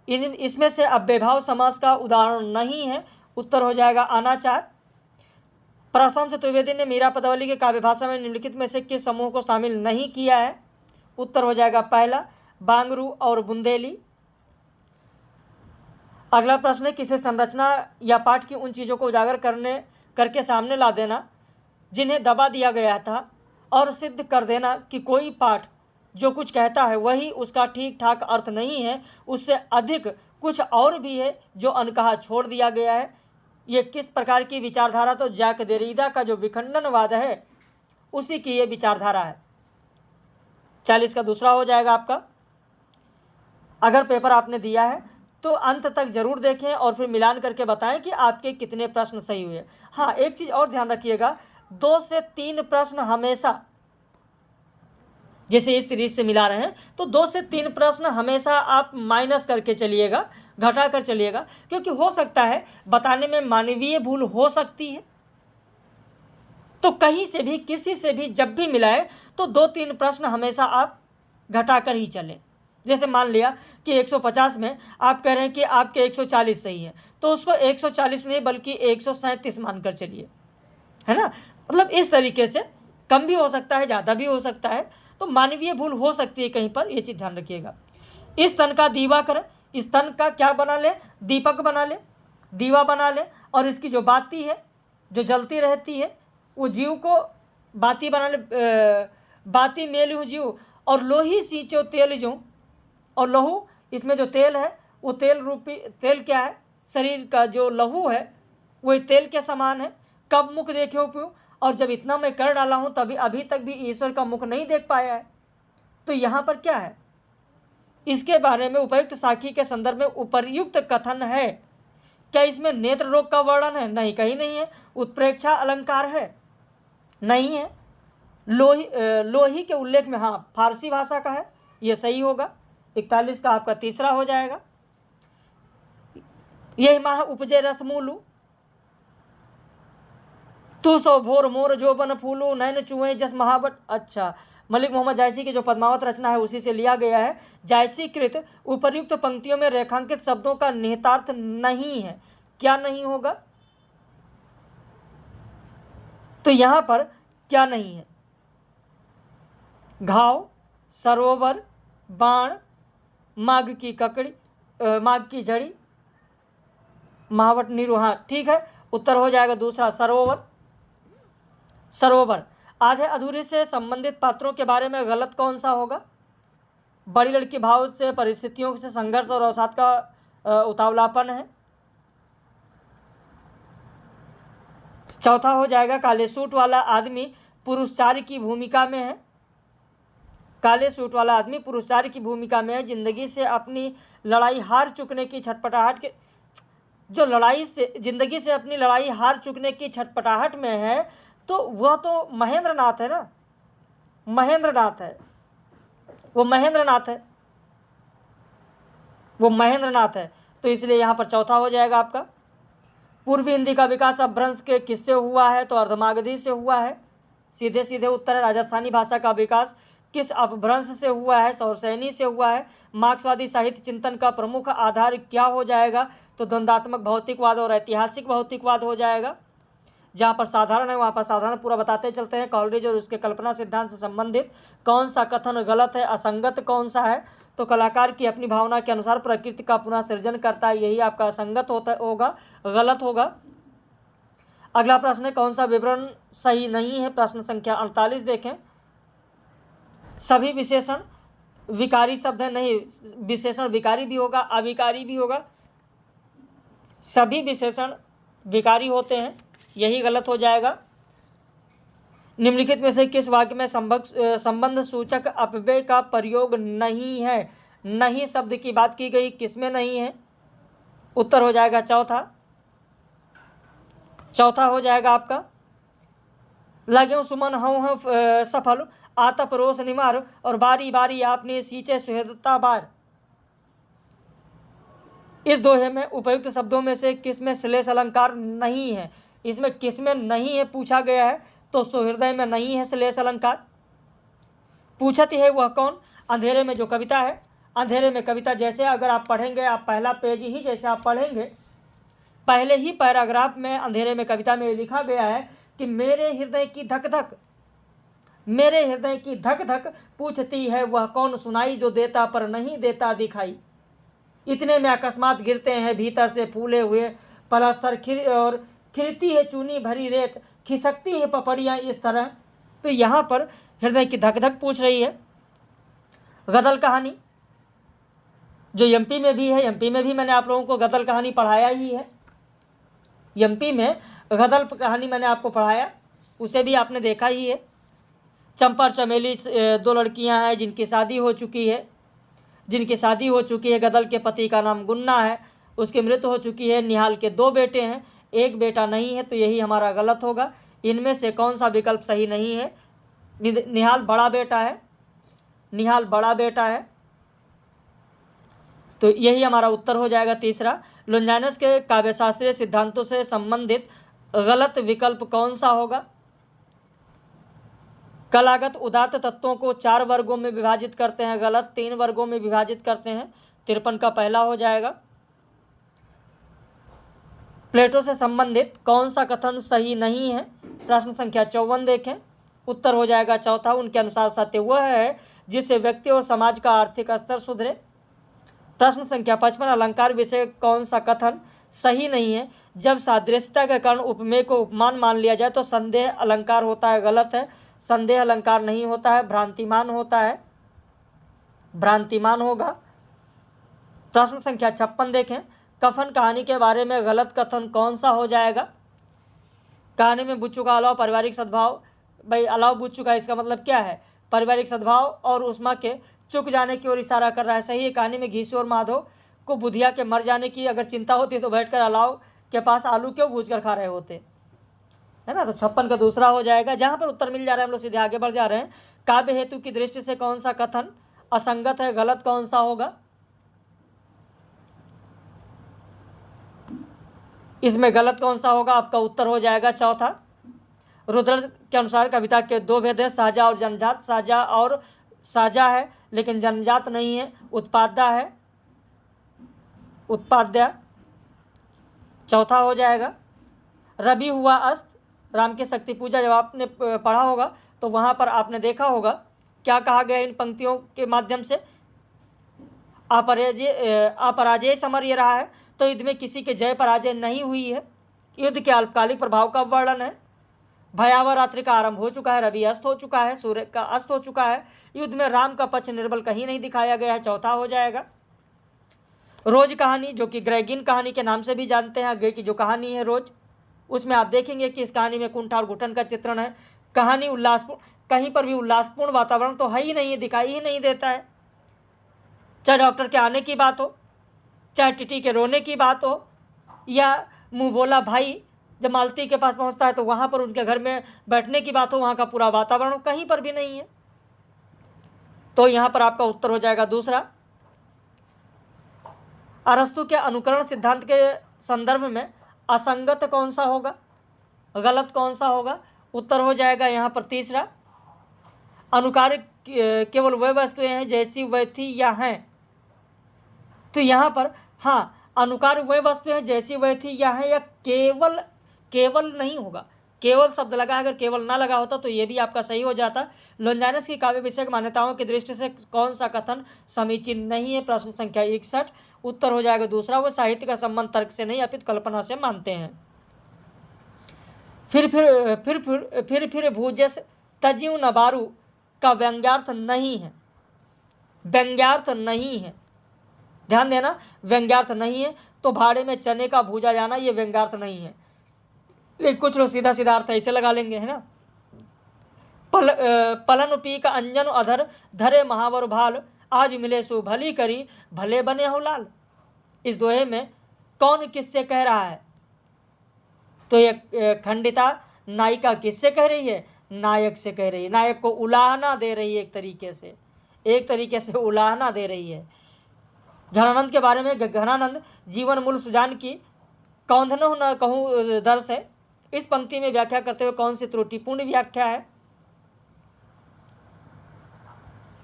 इसमें से अव्ययभाव समास का उदाहरण नहीं है, उत्तर हो जाएगा अनाचार। प्रशंस द्विवेदी ने मीरा पदावली के काव्य भाषा में निम्नलिखित में से किस समूह को शामिल नहीं किया है? उत्तर हो जाएगा पहला बांगरू और बुंदेली। अगला प्रश्न है, किसी संरचना या पाठ की उन चीज़ों को उजागर करके सामने ला देना जिन्हें दबा दिया गया था, और सिद्ध कर देना कि कोई पाठ जो कुछ कहता है वही उसका ठीक ठाक अर्थ नहीं है, उससे अधिक कुछ और भी है जो अनकहा छोड़ दिया गया है। ये किस प्रकार की विचारधारा? तो जैक देरिडा का जो विखंडनवाद है उसी की ये विचारधारा है। 40 का दूसरा हो जाएगा आपका। अगर पेपर आपने दिया है तो अंत तक जरूर देखें और फिर मिलान करके बताएं कि आपके कितने प्रश्न सही हुए। हाँ, एक चीज़ और ध्यान रखिएगा, 2 से 3 प्रश्न हमेशा, जैसे इस सीरीज से मिला रहे हैं तो 2 से 3 प्रश्न हमेशा आप माइनस करके चलिएगा, घटा कर चलिएगा, क्योंकि हो सकता है बताने में मानवीय भूल हो सकती है। तो कहीं से भी किसी से भी जब भी मिलाए तो 2-3 प्रश्न हमेशा आप घटा कर ही चलें। जैसे मान लिया कि 150 में आप कह रहे हैं कि आपके 140 सही है, तो उसको 140 नहीं बल्कि 137 मानकर चलिए, है ना। मतलब इस तरीके से कम भी हो सकता है, ज़्यादा भी हो सकता है, तो मानवीय भूल हो सकती है कहीं पर, ये चीज़ ध्यान रखिएगा। इस तन का दीवा करें, इस तन का क्या बना ले? दीपक बना ले, दीवा बना ले, और इसकी जो बाती है जो जलती रहती है वो जीव को बाती बना ले, बाती मेल हूँ जीव, और लोही सींचो तेल जो, और लहू, इसमें जो तेल है वो तेल रूपी, तेल क्या है? शरीर का जो लहू है वो तेल के समान है। कब मुख देखे उपयोग, और जब इतना मैं कर डाला हूँ तभी अभी तक भी ईश्वर का मुख नहीं देख पाया है। तो यहाँ पर क्या है? इसके बारे में उपयुक्त साखी के संदर्भ में उपर्युक्त कथन है। क्या इसमें नेत्र रोग का वर्णन है? नहीं, कहीं नहीं है। उत्प्रेक्षा अलंकार है? नहीं है। लोही के उल्लेख में, हाँ, फारसी भाषा का है, ये सही होगा। 41 का आपका तीसरा हो जाएगा। यही माह उपजे रस मूलू, तू सो भोर मोर जो बन फूलू, नैन चुए जस महाबट। अच्छा, मलिक मोहम्मद जायसी की जो पद्मावत रचना है उसी से लिया गया है। जायसी कृत उपर्युक्त पंक्तियों में रेखांकित शब्दों का निहितार्थ नहीं है। क्या नहीं होगा? तो यहां पर क्या नहीं है? घाव, सरोवर, बाण, माघ की ककड़ी, माघ की जड़ी, महावट नीरू। हाँ, ठीक है, उत्तर हो जाएगा दूसरा सरोवर। सरोवर। आधे अधूरे से संबंधित पात्रों के बारे में गलत कौन सा होगा? बड़ी लड़की भाव से परिस्थितियों से संघर्ष और अवसाद का उतावलापन है। चौथा हो जाएगा काले सूट वाला आदमी पुरुषचार्य की भूमिका में है। काले सूट वाला आदमी पुरुषचार्य की भूमिका में है, जिंदगी से अपनी लड़ाई हार चुकने की छटपटाहट के। जो लड़ाई से, जिंदगी से अपनी लड़ाई हार चुकने की छटपटाहट में है, तो वह तो महेंद्र नाथ है ना, महेंद्र नाथ है, वो महेंद्र नाथ है, वो महेंद्र नाथ है। तो इसलिए यहाँ पर चौथा हो जाएगा आपका। पूर्वी हिंदी का विकास अपभ्रंश के किससे हुआ है, तो अर्धमागधी से हुआ है, सीधे सीधे उत्तर है। राजस्थानी भाषा का विकास किस अपभ्रंश से हुआ है, सौरसैनी से हुआ है। मार्क्सवादी साहित्य चिंतन का प्रमुख आधार क्या हो जाएगा, तो द्वंद्वात्मक भौतिकवाद और ऐतिहासिक भौतिकवाद हो जाएगा। जहाँ पर साधारण है वहाँ पर साधारण पूरा बताते चलते हैं। कॉलरिज और उसके कल्पना सिद्धांत से संबंधित कौन सा कथन गलत है, असंगत कौन सा है, तो कलाकार की अपनी भावना के अनुसार प्रकृति का पुनः सृजन करता है, यही आपका असंगत होगा, गलत होगा। अगला प्रश्न है कौन सा विवरण सही नहीं है, प्रश्न संख्या 48 देखें। सभी विशेषण विकारी शब्द है, नहीं, विशेषण विकारी भी होगा, अविकारी भी होगा, सभी विशेषण विकारी होते हैं, यही गलत हो जाएगा। निम्नलिखित में से किस वाक्य में संबंध सूचक अपव्यय का प्रयोग नहीं है, नहीं शब्द की बात की गई, किसमें नहीं है, उत्तर हो जाएगा चौथा, चौथा हो जाएगा आपका। लगे सुमन हूँ सफल आतप रोष निमार और बारी बारी आपने सींचे सुहृदता बार। इस दोहे में उपयुक्त शब्दों में से किसमें श्लेष अलंकार नहीं है, इसमें किसमें नहीं है पूछा गया है, तो सुहृदय में नहीं है श्लेष अलंकार। पूछती है वह कौन, अंधेरे में जो कविता है, अंधेरे में कविता जैसे अगर आप पढ़ेंगे, आप पहला पेज ही जैसे आप पढ़ेंगे, पहले ही पैराग्राफ में अंधेरे में कविता में लिखा गया है कि मेरे हृदय की धक धक, मेरे हृदय की धक धक पूछती है वह कौन, सुनाई जो देता पर नहीं देता दिखाई। इतने में अकस्मात गिरते हैं भीतर से फूले हुए पलस्तर, और खिरती है चूनी भरी रेत, खिसकती है पपड़ियाँ इस तरह। तो यहाँ पर हृदय की धक धक पूछ रही है। गदल कहानी जो एमपी में भी है, एमपी में भी मैंने आप लोगों को गदल कहानी पढ़ाया ही है, एमपी में गदल कहानी मैंने आपको पढ़ाया, उसे भी आपने देखा ही है। चंपा और चमेली दो लड़कियां हैं जिनकी शादी हो चुकी है, जिनकी शादी हो चुकी है। गदल के पति का नाम गुन्ना है, उसकी मृत्यु हो चुकी है। निहाल के दो बेटे हैं, एक बेटा नहीं है, तो यही हमारा गलत होगा। इनमें से कौन सा विकल्प सही नहीं है, निहाल बड़ा बेटा है, निहाल बड़ा बेटा है, तो यही हमारा उत्तर हो जाएगा तीसरा। लुंजानस के काव्यशास्त्रीय सिद्धांतों से संबंधित गलत विकल्प कौन सा होगा। कलागत उदात्त तत्वों को 4 वर्गों में विभाजित करते हैं, गलत, 3 वर्गों में विभाजित करते हैं, 53 का पहला हो जाएगा। प्लेटो से संबंधित कौन सा कथन सही नहीं है, प्रश्न संख्या 54 देखें, उत्तर हो जाएगा चौथा। उनके अनुसार सत्य वह है जिससे व्यक्ति और समाज का आर्थिक स्तर सुधरे। प्रश्न संख्या 55 अलंकार विषय कौन सा कथन सही नहीं है। जब सादृश्यता के कारण उपमेय को उपमान मान लिया जाए तो संदेह अलंकार होता है, गलत है, संदेह अलंकार नहीं होता है, भ्रांतिमान होता है, भ्रांतिमान होगा। प्रश्न संख्या 56 देखें, कफन कहानी के बारे में गलत कथन कौन सा हो जाएगा। कहानी में बुच्चू का अलाव पारिवारिक सद्भाव, भाई अलाव बुच्चू का इसका मतलब क्या है, पारिवारिक सद्भाव और उष्मा के चुक जाने की ओर इशारा कर रहा है, सही है। कहानी में घीसू और माधव को बुधिया के मर जाने की अगर चिंता होती तो बैठकर अलाव के पास आलू क्यों भूज कर खा रहे होते, है ना। तो 56 का दूसरा हो जाएगा। जहाँ पर उत्तर मिल जा रहा है हम लोग सीधे आगे बढ़ जा रहे हैं। काव्य हेतु की दृष्टि से कौन सा कथन असंगत है, गलत कौन सा होगा। इसमें गलत कौन सा होगा, आपका उत्तर हो जाएगा चौथा। रुद्र के अनुसार कविता के 2 भेद हैं, साजा और जन्मजात। साजा और साजा है लेकिन जन्मजात नहीं है, उत्पाद्या है, उत्पाद्या चौथा हो जाएगा। रवि हुआ अस्त, राम की शक्ति पूजा जब आपने पढ़ा होगा तो वहाँ पर आपने देखा होगा क्या कहा गया इन पंक्तियों के माध्यम से, अपराजय समर ये रहा है, तो युद्ध में किसी के जय पराजय नहीं हुई है। युद्ध के अल्पकालिक प्रभाव का वर्णन है। भयावह रात्रि का आरंभ हो चुका है, रवि अस्त हो चुका है, सूर्य का अस्त हो चुका है। युद्ध में राम का पक्ष निर्बल कहीं नहीं दिखाया गया है, चौथा हो जाएगा। रोज कहानी जो कि ग्रेगिन कहानी के नाम से भी जानते हैं, आगे की जो कहानी है रोज, उसमें आप देखेंगे कि इस कहानी में कुंठा और घुटन का चित्रण है। कहानी उल्लासपूर्ण, कहीं पर भी उल्लासपूर्ण वातावरण तो है ही नहीं है, दिखाई ही नहीं देता है। चाहे डॉक्टर के आने की बात हो, चाहे टीटी के रोने की बात हो, या मुँह बोला भाई जब मालती के पास पहुंचता है तो वहाँ पर उनके घर में बैठने की बात हो, वहाँ का पूरा वातावरण हो, कहीं पर भी नहीं है। तो यहाँ पर आपका उत्तर हो जाएगा दूसरा। अरस्तु के अनुकरण सिद्धांत के संदर्भ में असंगत कौन सा होगा, गलत कौन सा होगा? उत्तर हो जाएगा यहाँ पर तीसरा। अनुकार केवल वह वस्तुएं हैं जैसी वह थी या हैं। तो यहाँ पर हाँ, अनुकार वह वस्तु है जैसी वह थी या है, या केवल, केवल नहीं होगा, केवल शब्द लगा, अगर केवल ना लगा होता तो ये भी आपका सही हो जाता। लोंजानस की काव्य विषयक मान्यताओं की दृष्टि से कौन सा कथन समीचीन नहीं है? प्रश्न संख्या 61। उत्तर हो जाएगा दूसरा, वो साहित्य का संबंध तर्क से नहीं अपितु कल्पना से मानते हैं। फिर भूजस तजिउ नबारू का व्यंग्यार्थ नहीं है, व्यंग्यार्थ नहीं है, ध्यान देना, व्यंग्यार्थ नहीं है। तो भाड़े में चने का भूजा जाना ये व्यंग्यार्थ नहीं है, लेकिन कुछ लोग सीधा सीधा अर्थ ऐसे लगा लेंगे, है ना। पलन पी का अंजन अधर धरे महावर भाल, आज मिले सो भली करी भले बने हो लाल। इस दोहे में कौन किससे कह रहा है? तो ये खंडिता नायिका किससे कह रही है? नायक से कह रही है। नायक को उलाहना दे रही है, एक तरीके से उलाहना दे रही है। घनानंद के बारे में, घनानंद जीवन मूल सुजान की कौंधनो न कहूँ दर्श है। इस पंक्ति में व्याख्या करते हुए कौन सी त्रुटिपूर्ण व्याख्या है?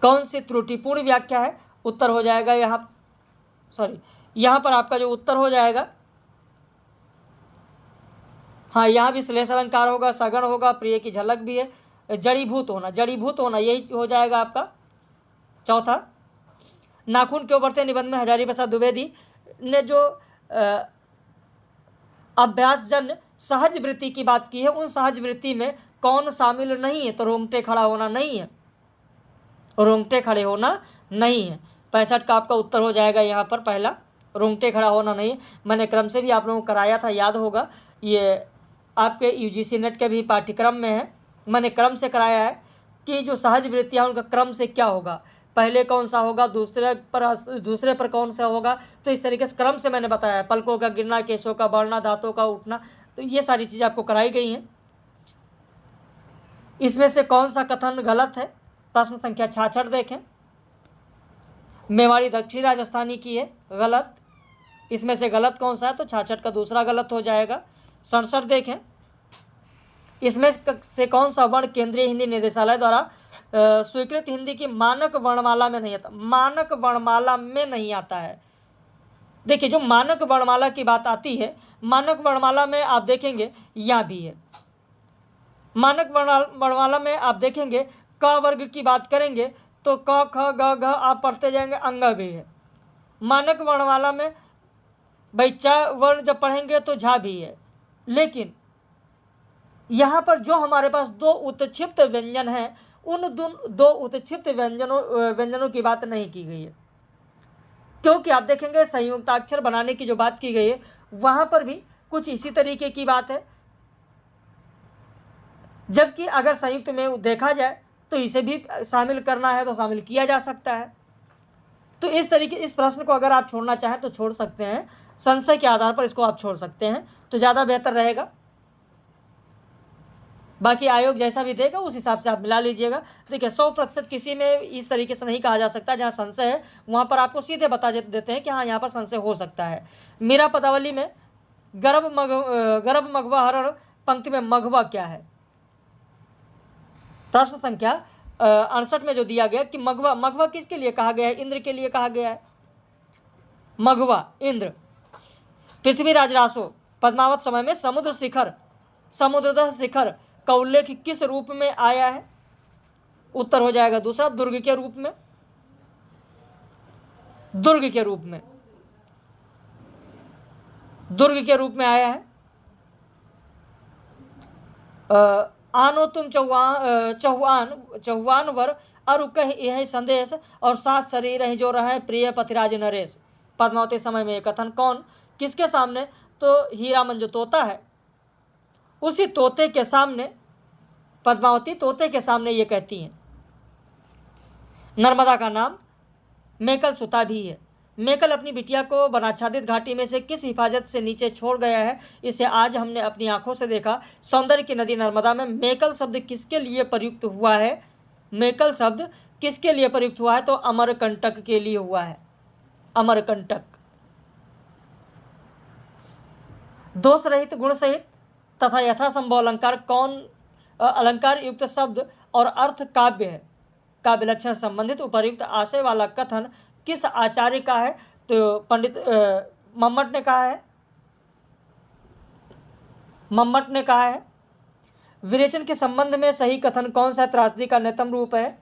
कौन सी त्रुटिपूर्ण व्याख्या है? उत्तर हो जाएगा यहाँ पर आपका जो उत्तर हो जाएगा, हाँ, यहाँ भी श्लेष अलंकार होगा, सगुण होगा, प्रिय की झलक भी है, जड़ीभूत होना यही हो जाएगा आपका चौथा। नाखून क्यों बढ़ते निबंध में हजारी प्रसाद द्विवेदी ने जो अभ्यासजन्य सहज वृत्ति की बात की है, उन सहज वृत्ति में कौन शामिल नहीं है? तो रोंगटे खड़ा होना नहीं है, रोंगटे खड़े होना नहीं है। 65 का आपका उत्तर हो जाएगा यहाँ पर पहला, रोंगटे खड़ा होना नहीं है। मैंने क्रम से भी आप लोगों को कराया था, याद होगा, ये आपके यूजीसी नेट के भी पाठ्यक्रम में है। मैंने क्रम से कराया है कि जो सहज वृत्तियाँ उनका क्रम से क्या होगा, पहले कौन सा होगा, दूसरे पर कौन सा होगा। तो इस तरीके से क्रम से मैंने बताया है। पलकों का गिरना, केशों का बढ़ना, दांतों का उठना, तो ये सारी चीज़ें आपको कराई गई हैं। इसमें से कौन सा कथन गलत है? प्रश्न संख्या 66 देखें। मेवाड़ी दक्षिण राजस्थानी की है, गलत। इसमें से गलत कौन सा है? तो 66 का दूसरा गलत हो जाएगा। 67 देखें। इसमें से कौन सा वर्ण केंद्रीय हिंदी निदेशालय द्वारा स्वीकृत हिंदी की मानक वर्णमाला में नहीं आता? मानक वर्णमाला में नहीं आता है। देखिए, जो मानक वर्णमाला की बात आती है, मानक वर्णमाला में आप देखेंगे यहाँ भी है। मानक वर्णमाला में आप देखेंगे क वर्ग की बात करेंगे तो क ख ग घ आप पढ़ते जाएंगे, अंग भी है। मानक वर्णमाला में भाई च वर्ण जब पढ़ेंगे तो झा भी है। लेकिन यहाँ पर जो हमारे पास दो उत्क्षिप्त व्यंजन हैं, उन दो उत्क्षिप्त व्यंजनों की बात नहीं की गई है, क्योंकि आप देखेंगे संयुक्ताक्षर बनाने की जो बात की गई है वहाँ पर भी कुछ इसी तरीके की बात है। जबकि अगर संयुक्त में देखा जाए तो इसे भी शामिल करना है तो शामिल किया जा सकता है। तो इस तरीके, इस प्रश्न को अगर आप छोड़ना चाहें तो छोड़ सकते हैं, संशय के आधार पर इसको आप छोड़ सकते हैं तो ज़्यादा बेहतर रहेगा। बाकी आयोग जैसा भी देगा उस हिसाब से आप मिला लीजिएगा। देखिए, 100% किसी में इस तरीके से नहीं कहा जा सकता। जहाँ संशय है वहाँ पर आपको सीधे बता देते हैं कि हाँ, यहाँ पर संशय हो सकता है। मीरा पदावली में गर्भ मघवा हरण पंक्ति में मघवा क्या है? प्रश्न संख्या 68 में जो दिया गया कि मघवा किसके लिए कहा गया है? इंद्र के लिए कहा गया है। मघवा इंद्र। पृथ्वीराज रासो पद्मावत समय में समुद्रतः शिखर का उल्लेख किस रूप में आया है? उत्तर हो जाएगा दूसरा, दुर्ग के रूप में। दुर्ग के रूप में आया है। आनो तुम चौहान वर अरु कह यह संदेश, और सात शरीर ही जो रहे प्रिय पथिराज नरेश। पद्मावती समय में कथन कौन किसके सामने? तो हीरामन जो तोता है, उसी तोते के सामने, पद्मावती तोते के सामने ये कहती हैं। नर्मदा का नाम मेकल सुता भी है। मेकल अपनी बिटिया को वनाच्छादित घाटी में से किस हिफाजत से नीचे छोड़ गया है, इसे आज हमने अपनी आंखों से देखा। सौंदर्य की नदी नर्मदा में मेकल शब्द किसके लिए प्रयुक्त हुआ है? मेकल शब्द किसके लिए प्रयुक्त हुआ है? तो अमरकंटक के लिए हुआ है, अमरकंटक। दोष रहित, गुण सहित तथा यथासंभव अलंकार कौन अलंकार युक्त शब्द और अर्थ काव्य है? काव्य लक्षण संबंधित उपर्युक्त आशय वाला कथन किस आचार्य का है? तो पंडित मम्मट ने कहा है, मम्मट ने कहा है। विरेचन के संबंध में सही कथन कौन सा त्रासदी का अन्यतम रूप है?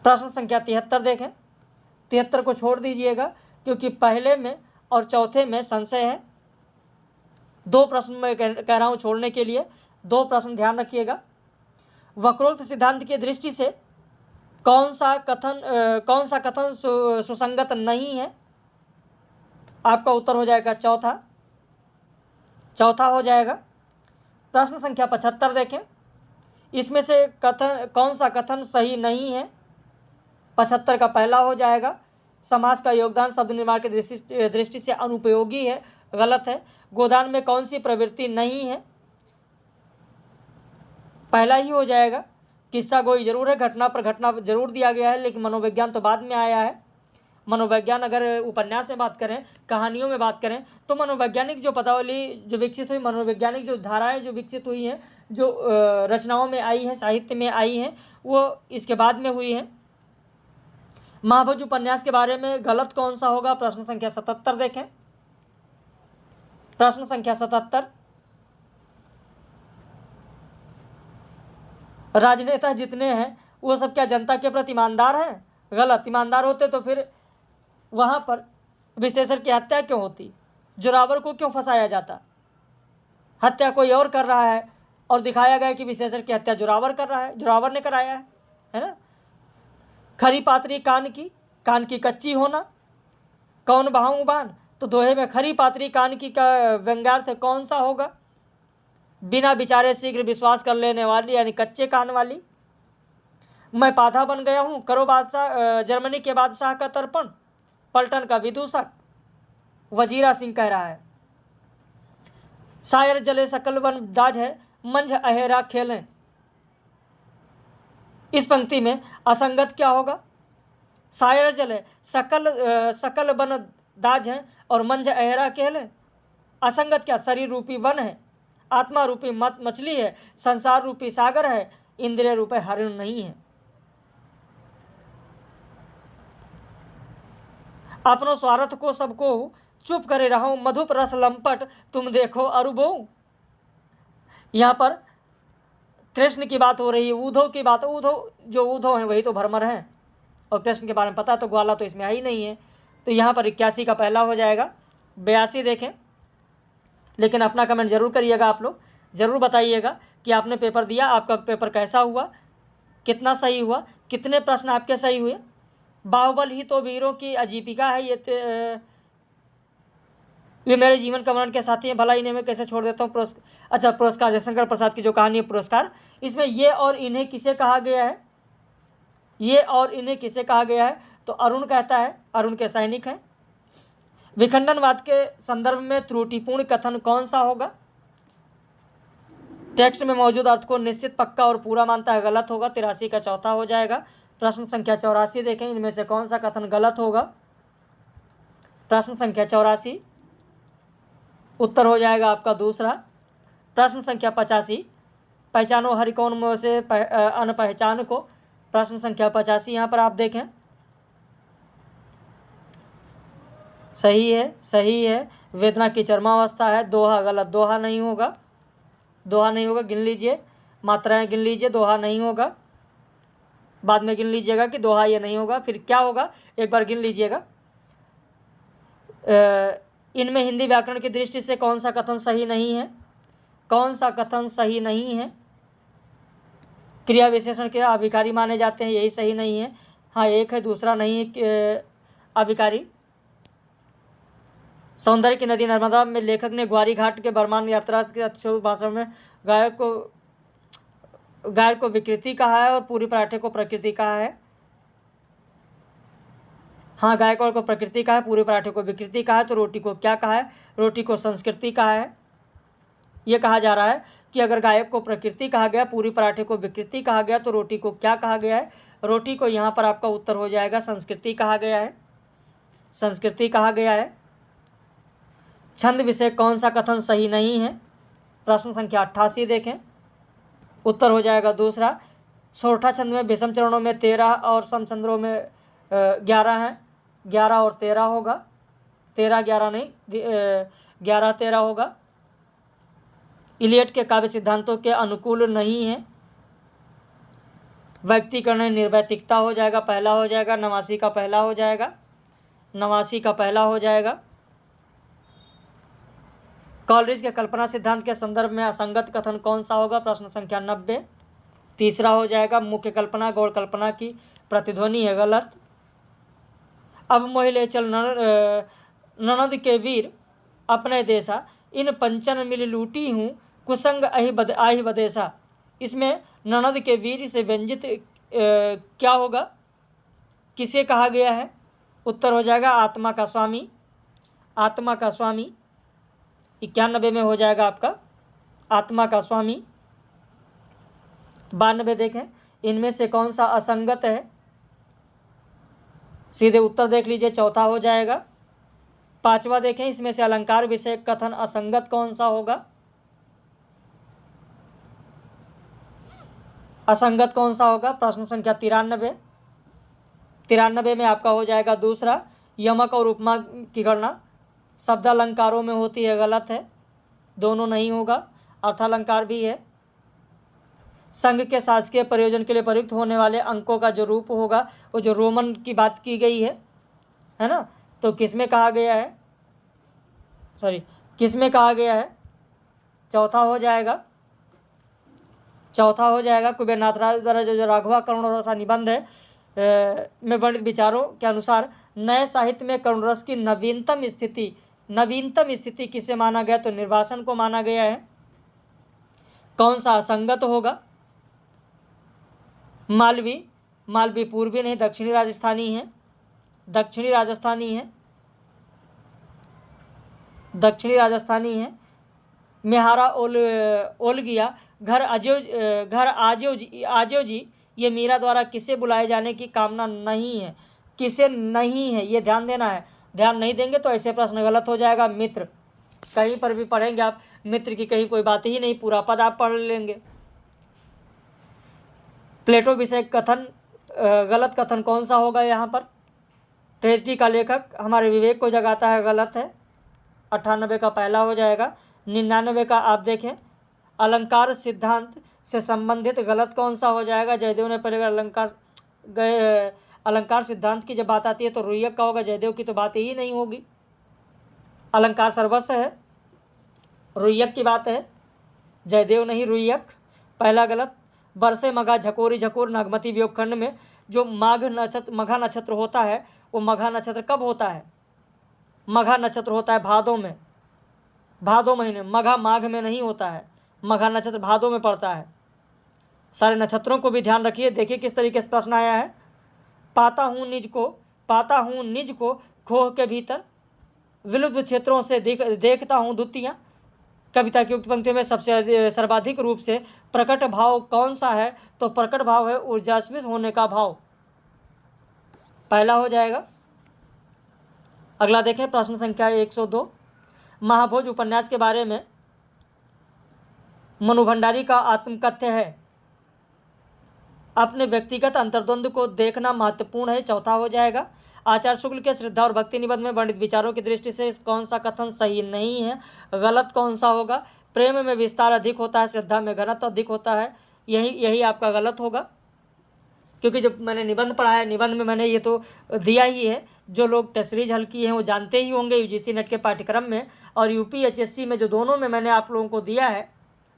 प्रश्न संख्या 73 देखें। 73 को छोड़ दीजिएगा क्योंकि पहले में और चौथे में संशय है। 2 प्रश्न मैं कह रहा हूँ छोड़ने के लिए, 2 प्रश्न ध्यान रखिएगा। वक्रोक्त सिद्धांत की दृष्टि से कौन सा कथन सुसंगत नहीं है? आपका उत्तर हो जाएगा चौथा हो जाएगा। प्रश्न संख्या 75 देखें। इसमें से कौन सा कथन सही नहीं है? 75 का पहला हो जाएगा। समास का योगदान शब्द निर्माण की दृष्टि से अनुपयोगी है, गलत है। गोदान में कौन सी प्रवृत्ति नहीं है? पहला ही हो जाएगा। किस्सा गोई जरूर है, घटना पर घटना जरूर दिया गया है, लेकिन मनोविज्ञान तो बाद में आया है। मनोविज्ञान अगर उपन्यास में बात करें, कहानियों में बात करें, तो मनोवैज्ञानिक जो पदावली जो विकसित हुई, मनोवैज्ञानिक जो धाराएं जो विकसित हुई हैं, जो रचनाओं में आई हैं, साहित्य में आई हैं, वो इसके बाद में हुई हैं। महाभोज उपन्यास के बारे में गलत कौन सा होगा? प्रश्न संख्या 77 देखें। प्रश्न संख्या 77। राजनेता जितने हैं वो सब क्या जनता के प्रति ईमानदार हैं? गलत। ईमानदार होते तो फिर वहाँ पर विश्लेषण की हत्या क्यों होती? जोरावर को क्यों फंसाया जाता? हत्या कोई और कर रहा है और दिखाया गया कि विश्लेषण की हत्या जोरावर कर रहा है, जोरावर ने कराया है ना। खरी पातरी कान की कच्ची होना, कौन बहाऊं बान? तो दोहे में खरी पातरी कान की का व्यंग्यार्थ कौन सा होगा? बिना विचारे शीघ्र विश्वास कर लेने वाली, यानी कच्चे कान वाली। मैं पाधा बन गया हूँ, करो बादशाह जर्मनी के बादशाह का तर्पण, पलटन का विदूषक, वजीरा सिंह कह रहा है। शायर जले सकल वन दाज है, मंझ अहेरा खेलें। इस पंक्ति में असंगत क्या होगा? शायर जले सकल वन दाज है और मंझ अहेरा खेलें। असंगत क्या? शरीर रूपी वन है, आत्मा रूपी मछली है, संसार रूपी सागर है, इंद्रिय रूपी हरिण नहीं है। अपनो स्वार्थ को सबको चुप करे रहो, मधुप रस लंपट तुम देखो अरुबो। यहाँ पर कृष्ण की बात हो रही है, उद्धव की बात। उद्धव है वही तो भरमर हैं, और कृष्ण के बारे में पता तो ग्वाला तो इसमें आई नहीं है। तो यहाँ पर 81 का पहला हो जाएगा। 82 देखें। लेकिन अपना कमेंट जरूर करिएगा, आप लोग ज़रूर बताइएगा कि आपने पेपर दिया, आपका पेपर कैसा हुआ, कितना सही हुआ, कितने प्रश्न आपके सही हुए। बाहुबल ही तो वीरों की अजीविका है, ये मेरे जीवन का वर्णन के साथी हैं, भला इन्हें मैं कैसे छोड़ देता हूँ। पुरस्कार जयशंकर प्रसाद की जो कहानी है पुरस्कार, इसमें ये और इन्हें किसे कहा गया है? ये और इन्हें किसे कहा गया है? तो अरुण कहता है, अरुण के सैनिक हैं। विखंडनवाद के संदर्भ में त्रुटिपूर्ण कथन कौन सा होगा? टेक्स्ट में मौजूद अर्थ को निश्चित, पक्का और पूरा मानता है, गलत होगा। 83 का चौथा हो जाएगा। प्रश्न संख्या 84 देखें। इनमें से कौन सा कथन गलत होगा? प्रश्न संख्या 84 उत्तर हो जाएगा आपका दूसरा। प्रश्न संख्या 85 पहचानो हरि कौन मोह से अनपहचान को। प्रश्न संख्या 85 यहाँ पर आप देखें, सही है। वेदना की चरमावस्था है, दोहा गलत, दोहा नहीं होगा, गिन लीजिए, मात्राएं गिन लीजिए, दोहा नहीं होगा। बाद में गिन लीजिएगा कि दोहा ये नहीं होगा, फिर क्या होगा एक बार गिन लीजिएगा। इनमें हिंदी व्याकरण की दृष्टि से कौन सा कथन सही नहीं है? क्रिया विशेषण के अभिकारी माने जाते हैं, यही सही नहीं है। हाँ, एक है, दूसरा नहीं है अभिकारी। सौंदर्य की नदी नर्मदा में लेखक ने ग्वारी घाट के बरमान यात्रा के अतिशोक भाषण में गायक को विकृति कहा है और पूरी पराठे को प्रकृति कहा है। हाँ, गायकवाड़ को प्रकृति कहा है, पूरे पराठे को विकृति कहा है, तो रोटी को क्या कहा है? रोटी को संस्कृति कहा है। ये कहा जा रहा है कि अगर गायक को प्रकृति कहा गया, पूरी पराठे को विकृति कहा गया, तो रोटी को क्या कहा गया है? रोटी को यहाँ पर आपका उत्तर हो जाएगा संस्कृति कहा गया है, संस्कृति कहा गया है। छंद विषय कौन सा कथन सही नहीं है? प्रश्न संख्या 88 देखें, उत्तर हो जाएगा दूसरा। सोरठा छंद में विषम चरणों में 13 और सम छंदों में 11 हैं, 11 और 13 होगा, 13 11 नहीं, 11 13 होगा। इलियट के काव्य सिद्धांतों के अनुकूल नहीं है। व्यक्तिकरण निर्वैतिकता हो जाएगा, पहला हो जाएगा। नवासी का पहला हो जाएगा, नवासी का पहला हो जाएगा। कॉलरिज के कल्पना सिद्धांत के संदर्भ में असंगत कथन कौन सा होगा? प्रश्न संख्या 90, तीसरा हो जाएगा। मुख्य कल्पना गौड़ कल्पना की प्रतिध्वनि है, गलत। अब मोहिले चल ननद के वीर अपने देशा, इन पंचन मिल लूटी हूँ, कुसंग आहि बदेशा। इसमें ननद के वीर से व्यंजित क्या होगा? किसे कहा गया है? उत्तर हो जाएगा आत्मा का स्वामी, आत्मा का स्वामी। 91 में हो जाएगा आपका आत्मा का स्वामी। 92 देखें, इनमें से कौन सा असंगत है? सीधे उत्तर देख लीजिए, चौथा हो जाएगा। 5वां देखें, इसमें से अलंकार विषय कथन असंगत कौन सा होगा? असंगत कौन सा होगा? प्रश्न संख्या 93, 93 में आपका हो जाएगा दूसरा। यमक और उपमा की गणना शब्दालंकारों में होती है, गलत है, दोनों नहीं होगा। अर्थालंकार भी है। संघ के शासकीय प्रयोजन के लिए प्रयुक्त होने वाले अंकों का जो रूप होगा, वो जो रोमन की बात की गई है ना, तो किस में कहा गया है? किस में कहा गया है? चौथा हो जाएगा, चौथा हो जाएगा। कुबेरनाथ द्वारा जो राघवा करुण रसा निबंध है में वर्णित विचारों के अनुसार नए साहित्य में करुण रस की नवीनतम स्थिति किसे माना गया? तो निर्वासन को माना गया है। कौन सा असंगत होगा? मालवी पूर्वी नहीं, दक्षिणी राजस्थानी है, दक्षिणी राजस्थानी है। मेहारा ओल गया घर आजो जी, ये मीरा द्वारा किसे बुलाए जाने की कामना नहीं है? किसे नहीं है, ये ध्यान देना है। ध्यान नहीं देंगे तो ऐसे प्रश्न गलत हो जाएगा। मित्र, कहीं पर भी पढ़ेंगे आप मित्र की कहीं कोई बात ही नहीं, पूरा पद आप पढ़ लेंगे। प्लेटो विषय कथन गलत कथन कौन सा होगा? यहाँ पर ट्रेजेडी का लेखक हमारे विवेक को जगाता है, गलत है, 98 का पहला हो जाएगा। 99 का आप देखें, अलंकार सिद्धांत से संबंधित गलत कौन सा हो जाएगा? जयदेव ने पहले अलंकार सिद्धांत की जब बात आती है तो रुय्यक का होगा, जयदेव की तो बात ही नहीं होगी। अलंकार सर्वस्व है, रुय्यक की बात है, जयदेव नहीं, रुय्यक, पहला गलत। बरसे मघा झकोरी झकोर नागमती वियोग खंड में जो मघा नक्षत्र होता है, वो मघा नक्षत्र कब होता है? मघा नक्षत्र होता है भादो महीने, मघा माघ में नहीं होता है, मघा नक्षत्र भादो में पड़ता है। सारे नक्षत्रों को भी ध्यान रखिए। देखिए किस तरीके से प्रश्न आया है। पाता हूँ निज को खोह के भीतर, विलुप्त क्षेत्रों से देखता हूँ द्वितियाँ। कविता की उक्त पंक्तियों में सबसे सर्वाधिक रूप से प्रकट भाव कौन सा है? तो प्रकट भाव है ऊर्जास्मित होने का भाव, पहला हो जाएगा। अगला देखें, प्रश्न संख्या 102, महाभोज उपन्यास के बारे में मनु भंडारी का आत्मकथ्य है, अपने व्यक्तिगत अंतर्द्वंद को देखना महत्वपूर्ण है, चौथा हो जाएगा। आचार्य शुक्ल के श्रद्धा और भक्ति निबंध में वर्णित विचारों की दृष्टि से कौन सा कथन सही नहीं है? गलत कौन सा होगा? प्रेम में विस्तार अधिक होता है, श्रद्धा में घनत्व अधिक होता है, यही आपका गलत होगा। क्योंकि जब मैंने निबंध पढ़ा है, निबंध में मैंने ये तो दिया ही है, जो लोग टेस्ट सीरीज हल किए हैं वो जानते ही होंगे यूजीसी नेट के पाठ्यक्रम में और यूपीएचएससी में, जो दोनों में मैंने आप लोगों को दिया है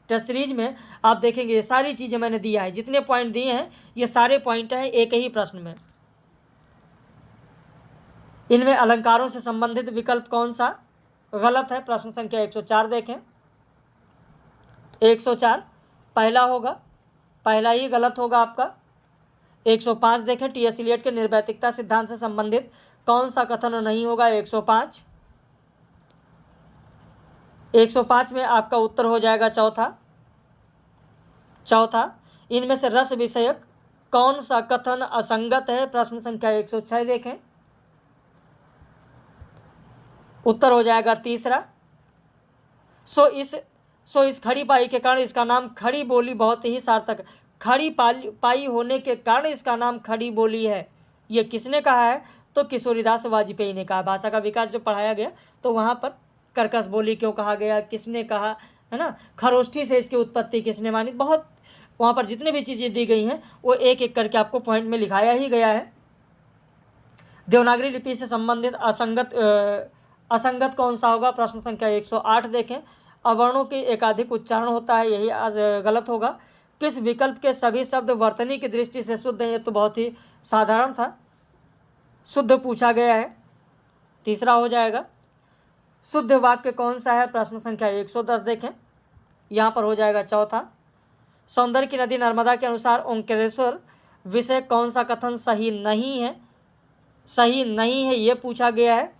टेस्ट सीरीज में, आप देखेंगे ये सारी चीज़ें मैंने दिया है, जितने पॉइंट दिए हैं ये सारे पॉइंट हैं एक ही प्रश्न में। इनमें अलंकारों से संबंधित विकल्प कौन सा गलत है? प्रश्न संख्या 104 देखें, 104 पहला होगा, पहला ही गलत होगा आपका। 105 देखें, टी.एस. इलियट के निर्वैतिकता सिद्धांत से संबंधित कौन सा कथन नहीं होगा? 105। 105 में आपका उत्तर हो जाएगा चौथा। इनमें से रस विषयक कौन सा कथन असंगत है? प्रश्न संख्या 106 देखें, उत्तर हो जाएगा तीसरा। सो इस खड़ी पाई के कारण इसका नाम खड़ी बोली बहुत ही सार्थक। खड़ी पाई होने के कारण इसका नाम खड़ी बोली है। ये किसने कहा है? तो किशोरीदास वाजपेयी ने कहा। भाषा का विकास जब पढ़ाया गया तो वहाँ पर कर्कश बोली क्यों कहा गया, किसने कहा, है ना, खरोष्ठी से इसकी उत्पत्ति किसने मानी, बहुत वहाँ पर जितने भी चीज़ें दी गई हैं वो एक एक करके आपको पॉइंट में लिखाया ही गया है। देवनागरी लिपि से संबंधित असंगत कौन सा होगा? प्रश्न संख्या 108 देखें। अवर्णों के एकाधिक उच्चारण होता है, यही आज गलत होगा। किस विकल्प के सभी शब्द वर्तनी की दृष्टि से शुद्ध हैं? ये तो बहुत ही साधारण था, शुद्ध पूछा गया है, तीसरा हो जाएगा। शुद्ध वाक्य कौन सा है? प्रश्न संख्या 110 देखें, यहाँ पर हो जाएगा चौथा। सौंदर्य की नदी नर्मदा के अनुसार ओंकारेश्वर विषय कौन सा कथन सही नहीं है? सही नहीं है ये पूछा गया है।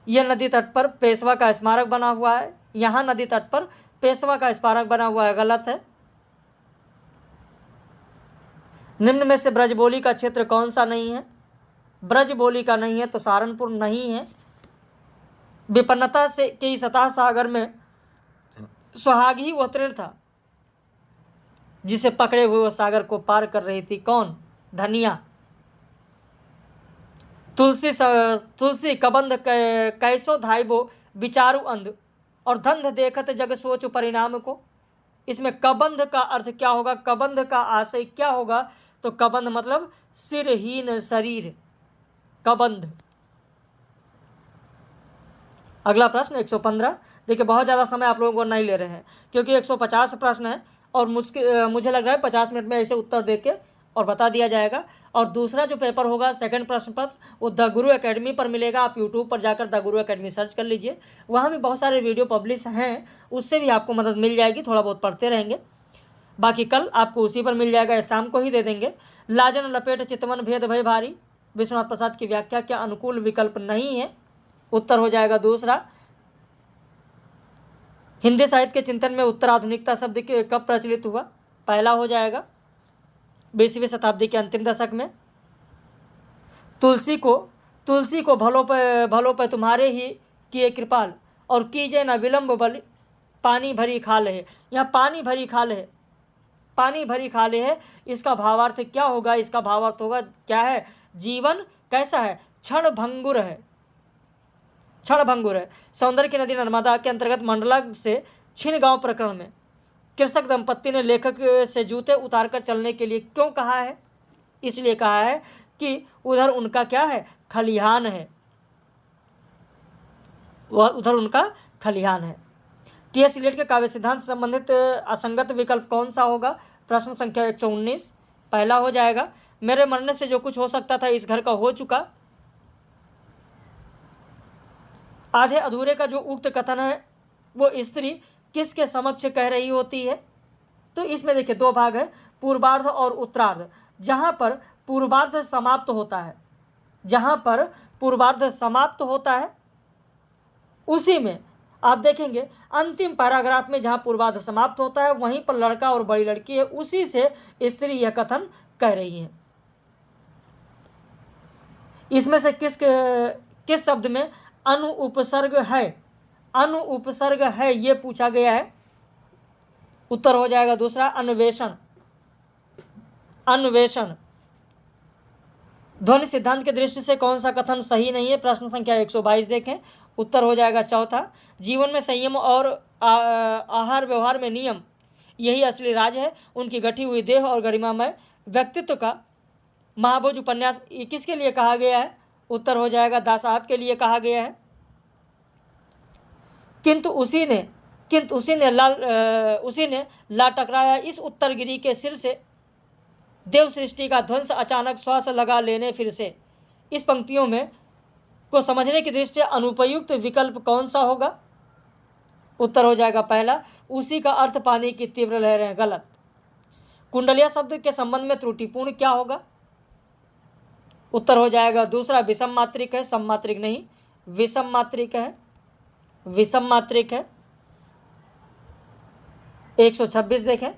यह नदी तट पर पेशवा का स्मारक बना हुआ है, यहाँ नदी तट पर पेशवा का स्मारक बना हुआ है, गलत है। निम्न में से ब्रजबोली का क्षेत्र कौन सा नहीं है? ब्रजबोली का नहीं है तो सहारनपुर नहीं है। विपन्नता से की सतह सागर में सुहाग ही वह तृण था जिसे पकड़े हुए वह सागर को पार कर रही थी, कौन? धनिया। तुलसी कबंध कैसो धाइबो विचारु अंध, और धंध देखत जग सोच परिणाम को। इसमें कबंध का अर्थ क्या होगा? कबंध का आशय क्या होगा? तो कबंध मतलब सिरहीन शरीर, कबंध। अगला प्रश्न 115। देखिए बहुत ज़्यादा समय आप लोगों को नहीं ले रहे हैं क्योंकि 150 प्रश्न है और मुझे लग रहा है 50 मिनट में ऐसे उत्तर देके और बता दिया जाएगा। और दूसरा जो पेपर होगा सेकंड प्रश्न पत्र वो द गुरु एकेडमी पर मिलेगा। आप यूट्यूब पर जाकर द गुरु एकेडमी सर्च कर लीजिए, वहाँ भी बहुत सारे वीडियो पब्लिश हैं, उससे भी आपको मदद मिल जाएगी, थोड़ा बहुत पढ़ते रहेंगे। बाकी कल आपको उसी पर मिल जाएगा, शाम को ही दे देंगे। लाजन लपेट चितवन भेद भय भारी, विश्वनाथ प्रसाद की व्याख्या के अनुकूल विकल्प नहीं है, उत्तर हो जाएगा दूसरा। हिंदी साहित्य के चिंतन में उत्तराधुनिकता शब्द कब प्रचलित हुआ? पहला हो जाएगा 20वीं शताब्दी के अंतिम दशक में। तुलसी को भलो पे तुम्हारे ही किए कृपाल, और कीजिए न विलंब बलि पानी भरी खाल है। यहाँ पानी भरी खाल है, इसका भावार्थ क्या होगा? इसका भावार्थ होगा क्या है? जीवन कैसा है? क्षण भंगुर है। सौंदर्य की नदी नर्मदा के अंतर्गत मंडला से छिन गांव प्रकरण में कृषक दंपत्ति ने लेखक से जूते उतारकर चलने के लिए क्यों कहा है? इसलिए कहा है कि उधर उनका क्या है? खलिहान है, उधर उनका खलिहान है। टी.एस. इलियट के काव्य सिद्धांत संबंधित असंगत विकल्प कौन सा होगा? प्रश्न संख्या 119 पहला हो जाएगा। मेरे मरने से जो कुछ हो सकता था इस घर का हो चुका। आधे अधूरे का जो उक्त कथन है वो स्त्री किसके समक्ष कह रही होती है? तो इसमें देखिए दो भाग है, पूर्वार्ध और उत्तरार्ध। जहाँ पर पूर्वार्ध समाप्त होता है उसी में आप देखेंगे अंतिम पैराग्राफ में जहाँ पूर्वार्ध समाप्त होता है वहीं पर लड़का और बड़ी लड़की है, उसी से स्त्री यह कथन कह रही है। इसमें से किस शब्द में अनुउपसर्ग है ये पूछा गया है, उत्तर हो जाएगा दूसरा अन्वेषण। ध्वनि सिद्धांत के दृष्टि से कौन सा कथन सही नहीं है? प्रश्न संख्या 122 देखें, उत्तर हो जाएगा चौथा। जीवन में संयम और आहार व्यवहार में नियम यही असली राज है। उनकी गठी हुई देह और गरिमामय व्यक्तित्व का महाभोज उपन्यास किसके लिए कहा गया है? उत्तर हो जाएगा दास साहब के लिए कहा गया है। किंतु उसी ने ला टकराया इस उत्तरगिरी के सिर से, देव सृष्टि का ध्वंस अचानक श्वास लगा लेने फिर से। इस पंक्तियों में को समझने की दृष्टि से अनुपयुक्त विकल्प कौन सा होगा? उत्तर हो जाएगा पहला, उसी का अर्थ पानी की तीव्र लहरें, गलत। कुंडलिया शब्द के संबंध में त्रुटिपूर्ण क्या होगा? उत्तर हो जाएगा दूसरा विषम मात्रिक है, सम मात्रिक नहीं, विषम मात्रिक है, विषम मात्रिक है। 126 देखें,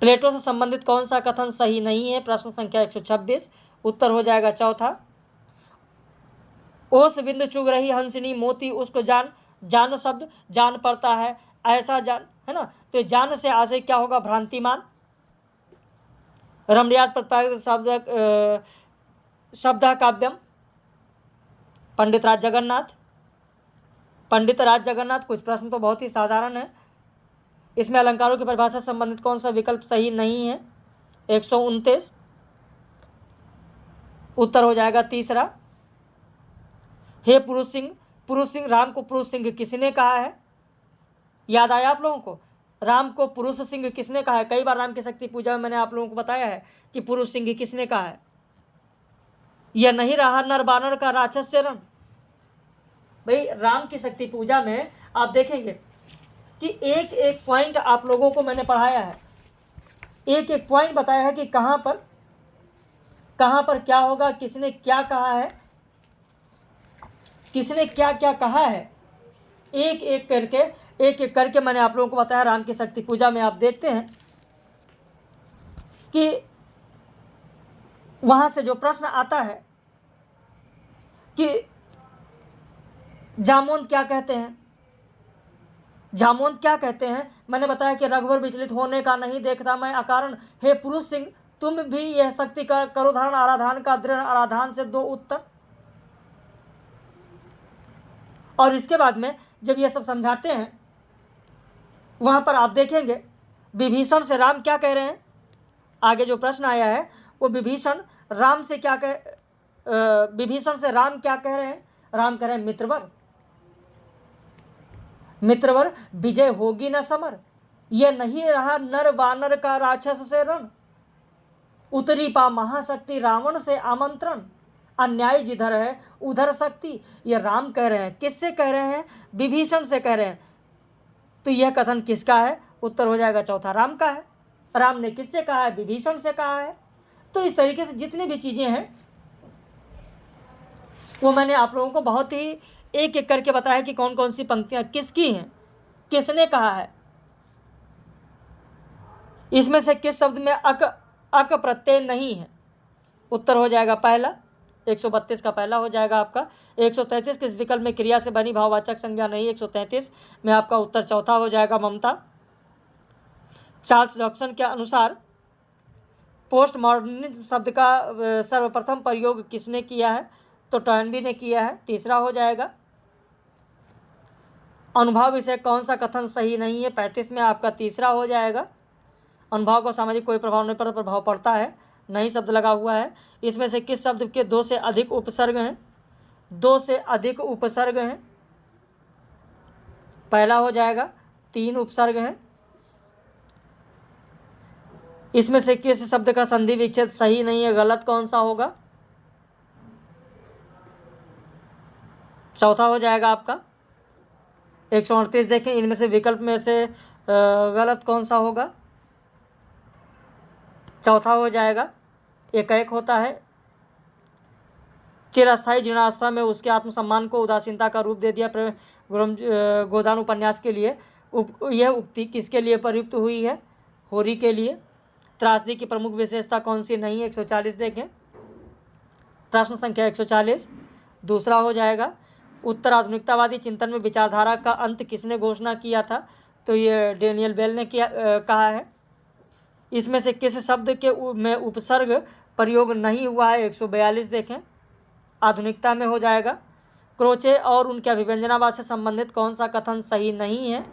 प्लेटो से संबंधित कौन सा कथन सही नहीं है? प्रश्न संख्या 126, उत्तर हो जाएगा चौथा। ओस बिंदु चुग रही हंसिनी मोती उसको जान, जान शब्द जान पड़ता है ऐसा जान, है ना, तो जान से आशय क्या होगा? भ्रांतिमान। रमणीयात प्रतिपादित शब्द शब्द काव्यम, पंडित राज जगन्नाथ, पंडित राज जगन्नाथ। कुछ प्रश्न तो बहुत ही साधारण है। इसमें अलंकारों की परिभाषा से संबंधित कौन सा विकल्प सही नहीं है? 129, उत्तर हो जाएगा तीसरा। हे पुरुष सिंह, पुरुष सिंह, राम को पुरुष सिंह किसने कहा है? याद आया आप लोगों को? राम को पुरुष सिंह किसने कहा है? कई बार राम की शक्ति पूजा में मैंने आप लोगों को बताया है कि पुरुष सिंह किसने कहा है। यह नहीं रहा नर बानर का राक्षस से रण। भाई राम की शक्ति पूजा में आप देखेंगे कि एक एक पॉइंट आप लोगों को मैंने पढ़ाया है, एक एक पॉइंट बताया है कि कहाँ पर क्या होगा, किसने क्या कहा है, किसने क्या क्या कहा है, एक एक करके मैंने आप लोगों को बताया। राम की शक्ति पूजा में आप देखते हैं कि वहां से जो प्रश्न आता है कि जामोन क्या कहते हैं, जामोन क्या कहते हैं, मैंने बताया कि रघुवर विचलित होने का नहीं देखता मैं अकारण, हे पुरुष सिंह तुम भी यह शक्ति करो धारण आराधान का दृढ़ आराधान से दो उत्तर। और इसके बाद में जब ये सब समझाते हैं वहां पर आप देखेंगे विभीषण से राम क्या कह रहे हैं। आगे जो प्रश्न आया है वो विभीषण राम से क्या विभीषण से राम क्या कह रहे हैं? राम कह रहे हैं मित्रवर, मित्रवर विजय होगी न समर, यह नहीं रहा नर वानर का राक्षस से रण, उतरी पा महाशक्ति रावण से आमंत्रण, अन्याय जिधर है उधर शक्ति। ये राम कह रहे हैं। किससे कह रहे हैं? विभीषण से कह रहे हैं। तो यह कथन किसका है? उत्तर हो जाएगा चौथा, राम का है। राम ने किससे कहा है? विभीषण से कहा है। तो इस तरीके से जितनी भी चीजें हैं वो मैंने आप लोगों को बहुत ही एक एक करके बताया कि कौन कौन सी पंक्तियां किसकी हैं, किसने कहा है, इसमें से किस शब्द में अक प्रत्यय नहीं है। उत्तर हो जाएगा पहला, 132 का पहला हो जाएगा आपका। 133 किस विकल्प में क्रिया से बनी भाववाचक संज्ञा नहीं? 133 में आपका उत्तर चौथा हो जाएगा ममता। चार्ल्स जॉक्सन के अनुसार पोस्ट मॉडर्निज्म शब्द का सर्वप्रथम प्रयोग किसने किया है? तो टर्नबी ने किया है, तीसरा हो जाएगा। अनुभाव विषय कौन सा कथन सही नहीं है? 35 में आपका तीसरा हो जाएगा। अनुभाव को सामाजिक कोई प्रभाव नहीं पड़ता, प्रभाव पड़ता है, नहीं शब्द लगा हुआ है। इसमें से किस शब्द के 2 से अधिक उपसर्ग हैं? 2 से अधिक उपसर्ग हैं। पहला हो जाएगा 3 उपसर्ग हैं। इसमें से किस शब्द का संधि विच्छेद सही नहीं है? गलत कौन सा होगा? चौथा हो जाएगा आपका। 138 देखें, इनमें से विकल्प में से गलत कौन सा होगा? चौथा हो जाएगा। एक होता है, चिरस्थायी जीर्णावस्था में उसके आत्मसम्मान को उदासीनता का रूप दे दिया। गोदान उपन्यास के लिए यह उक्ति किसके लिए प्रयुक्त हुई है? होरी के लिए। त्रासदी की प्रमुख विशेषता कौन सी नहीं है? 140 देखें, प्रश्न संख्या 140 दूसरा हो जाएगा। उत्तर आधुनिकतावादी चिंतन में विचारधारा का अंत किसने घोषणा किया था? तो ये डेनियल बेल ने कहा है। इसमें से किस शब्द के में उपसर्ग प्रयोग नहीं हुआ है? 142 देखें, आधुनिकता में हो जाएगा। क्रोचे और उनके अभिव्यंजनावाद से संबंधित कौन सा कथन सही नहीं है?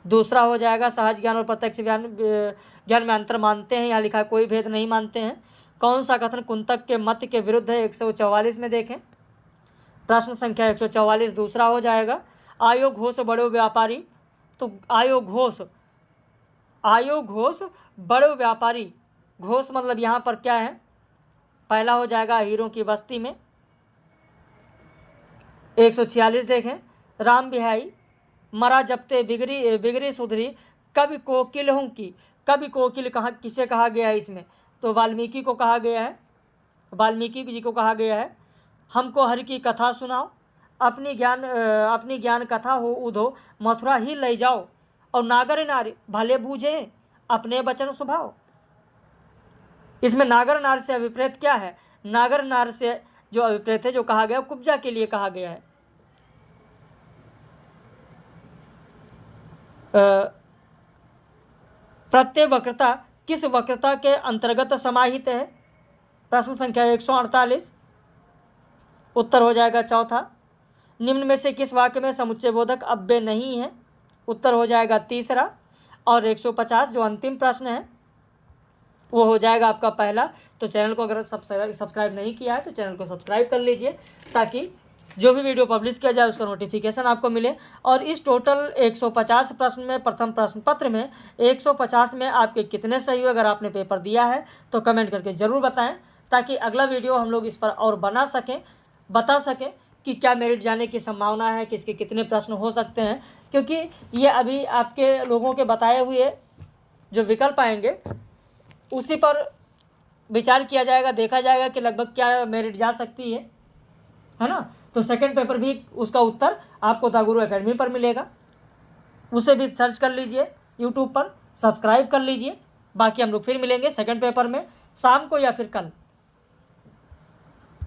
दूसरा हो जाएगा। सहज ज्ञान और प्रत्यक्ष ज्ञान में अंतर मानते हैं, यहाँ लिखा है कोई भेद नहीं मानते हैं। कौन सा कथन कुंतक के मत के विरुद्ध है? 144 में देखें, प्रश्न संख्या 144 दूसरा हो जाएगा। आयोग घोष बड़े व्यापारी, तो आयोग घोष बड़े व्यापारी, घोष मतलब यहाँ पर क्या है? पहला हो जाएगा हीरों की बस्ती में। 146 देखें, राम बिहाई मरा जबते बिगड़ी सुधरी, कभी कोकिल हूँ की। कभी कोकिल किसे कहा गया है इसमें? तो वाल्मीकि को कहा गया है। वाल्मीकि जी को कहा गया है, हमको हरि की कथा सुनाओ, अपनी ज्ञान कथा हो उधो, मथुरा ही ले जाओ, और नागर नारी भले बूझे अपने वचन स्वभाव। इसमें नागर नार से अभिप्रेत क्या है? नागर नार से जो अभिप्रेत है, जो कहा गया, कुब्जा के लिए कहा गया है। प्रत्यय वक्रता किस वक्रता के अंतर्गत समाहित है? प्रश्न संख्या 148। उत्तर हो जाएगा चौथा। निम्न में से किस वाक्य में समुच्चय बोधक अव्यय नहीं है? उत्तर हो जाएगा तीसरा। और 150 जो अंतिम प्रश्न है वो हो जाएगा आपका पहला। तो चैनल को अगर सब्सक्राइब नहीं किया है तो चैनल को सब्सक्राइब कर लीजिए, ताकि जो भी वीडियो पब्लिश किया जाए उसका नोटिफिकेशन आपको मिले। और इस टोटल 150 प्रश्न में, प्रथम प्रश्न पत्र में 150 में आपके कितने सही हो? अगर आपने पेपर दिया है तो कमेंट करके ज़रूर बताएं, ताकि अगला वीडियो हम लोग इस पर और बना सकें, बता सकें कि क्या मेरिट जाने की संभावना है, किसके कितने प्रश्न हो सकते हैं। क्योंकि ये अभी आपके लोगों के बताए हुए जो विकल्प आएंगे उसी पर विचार किया जाएगा, देखा जाएगा कि लगभग क्या मेरिट जा सकती है ना। तो सेकंड पेपर भी उसका उत्तर आपको द गुरु एकेडमी पर मिलेगा, उसे भी सर्च कर लीजिए, यूट्यूब पर सब्सक्राइब कर लीजिए। बाकी हम लोग फिर मिलेंगे सेकंड पेपर में शाम को या फिर कल।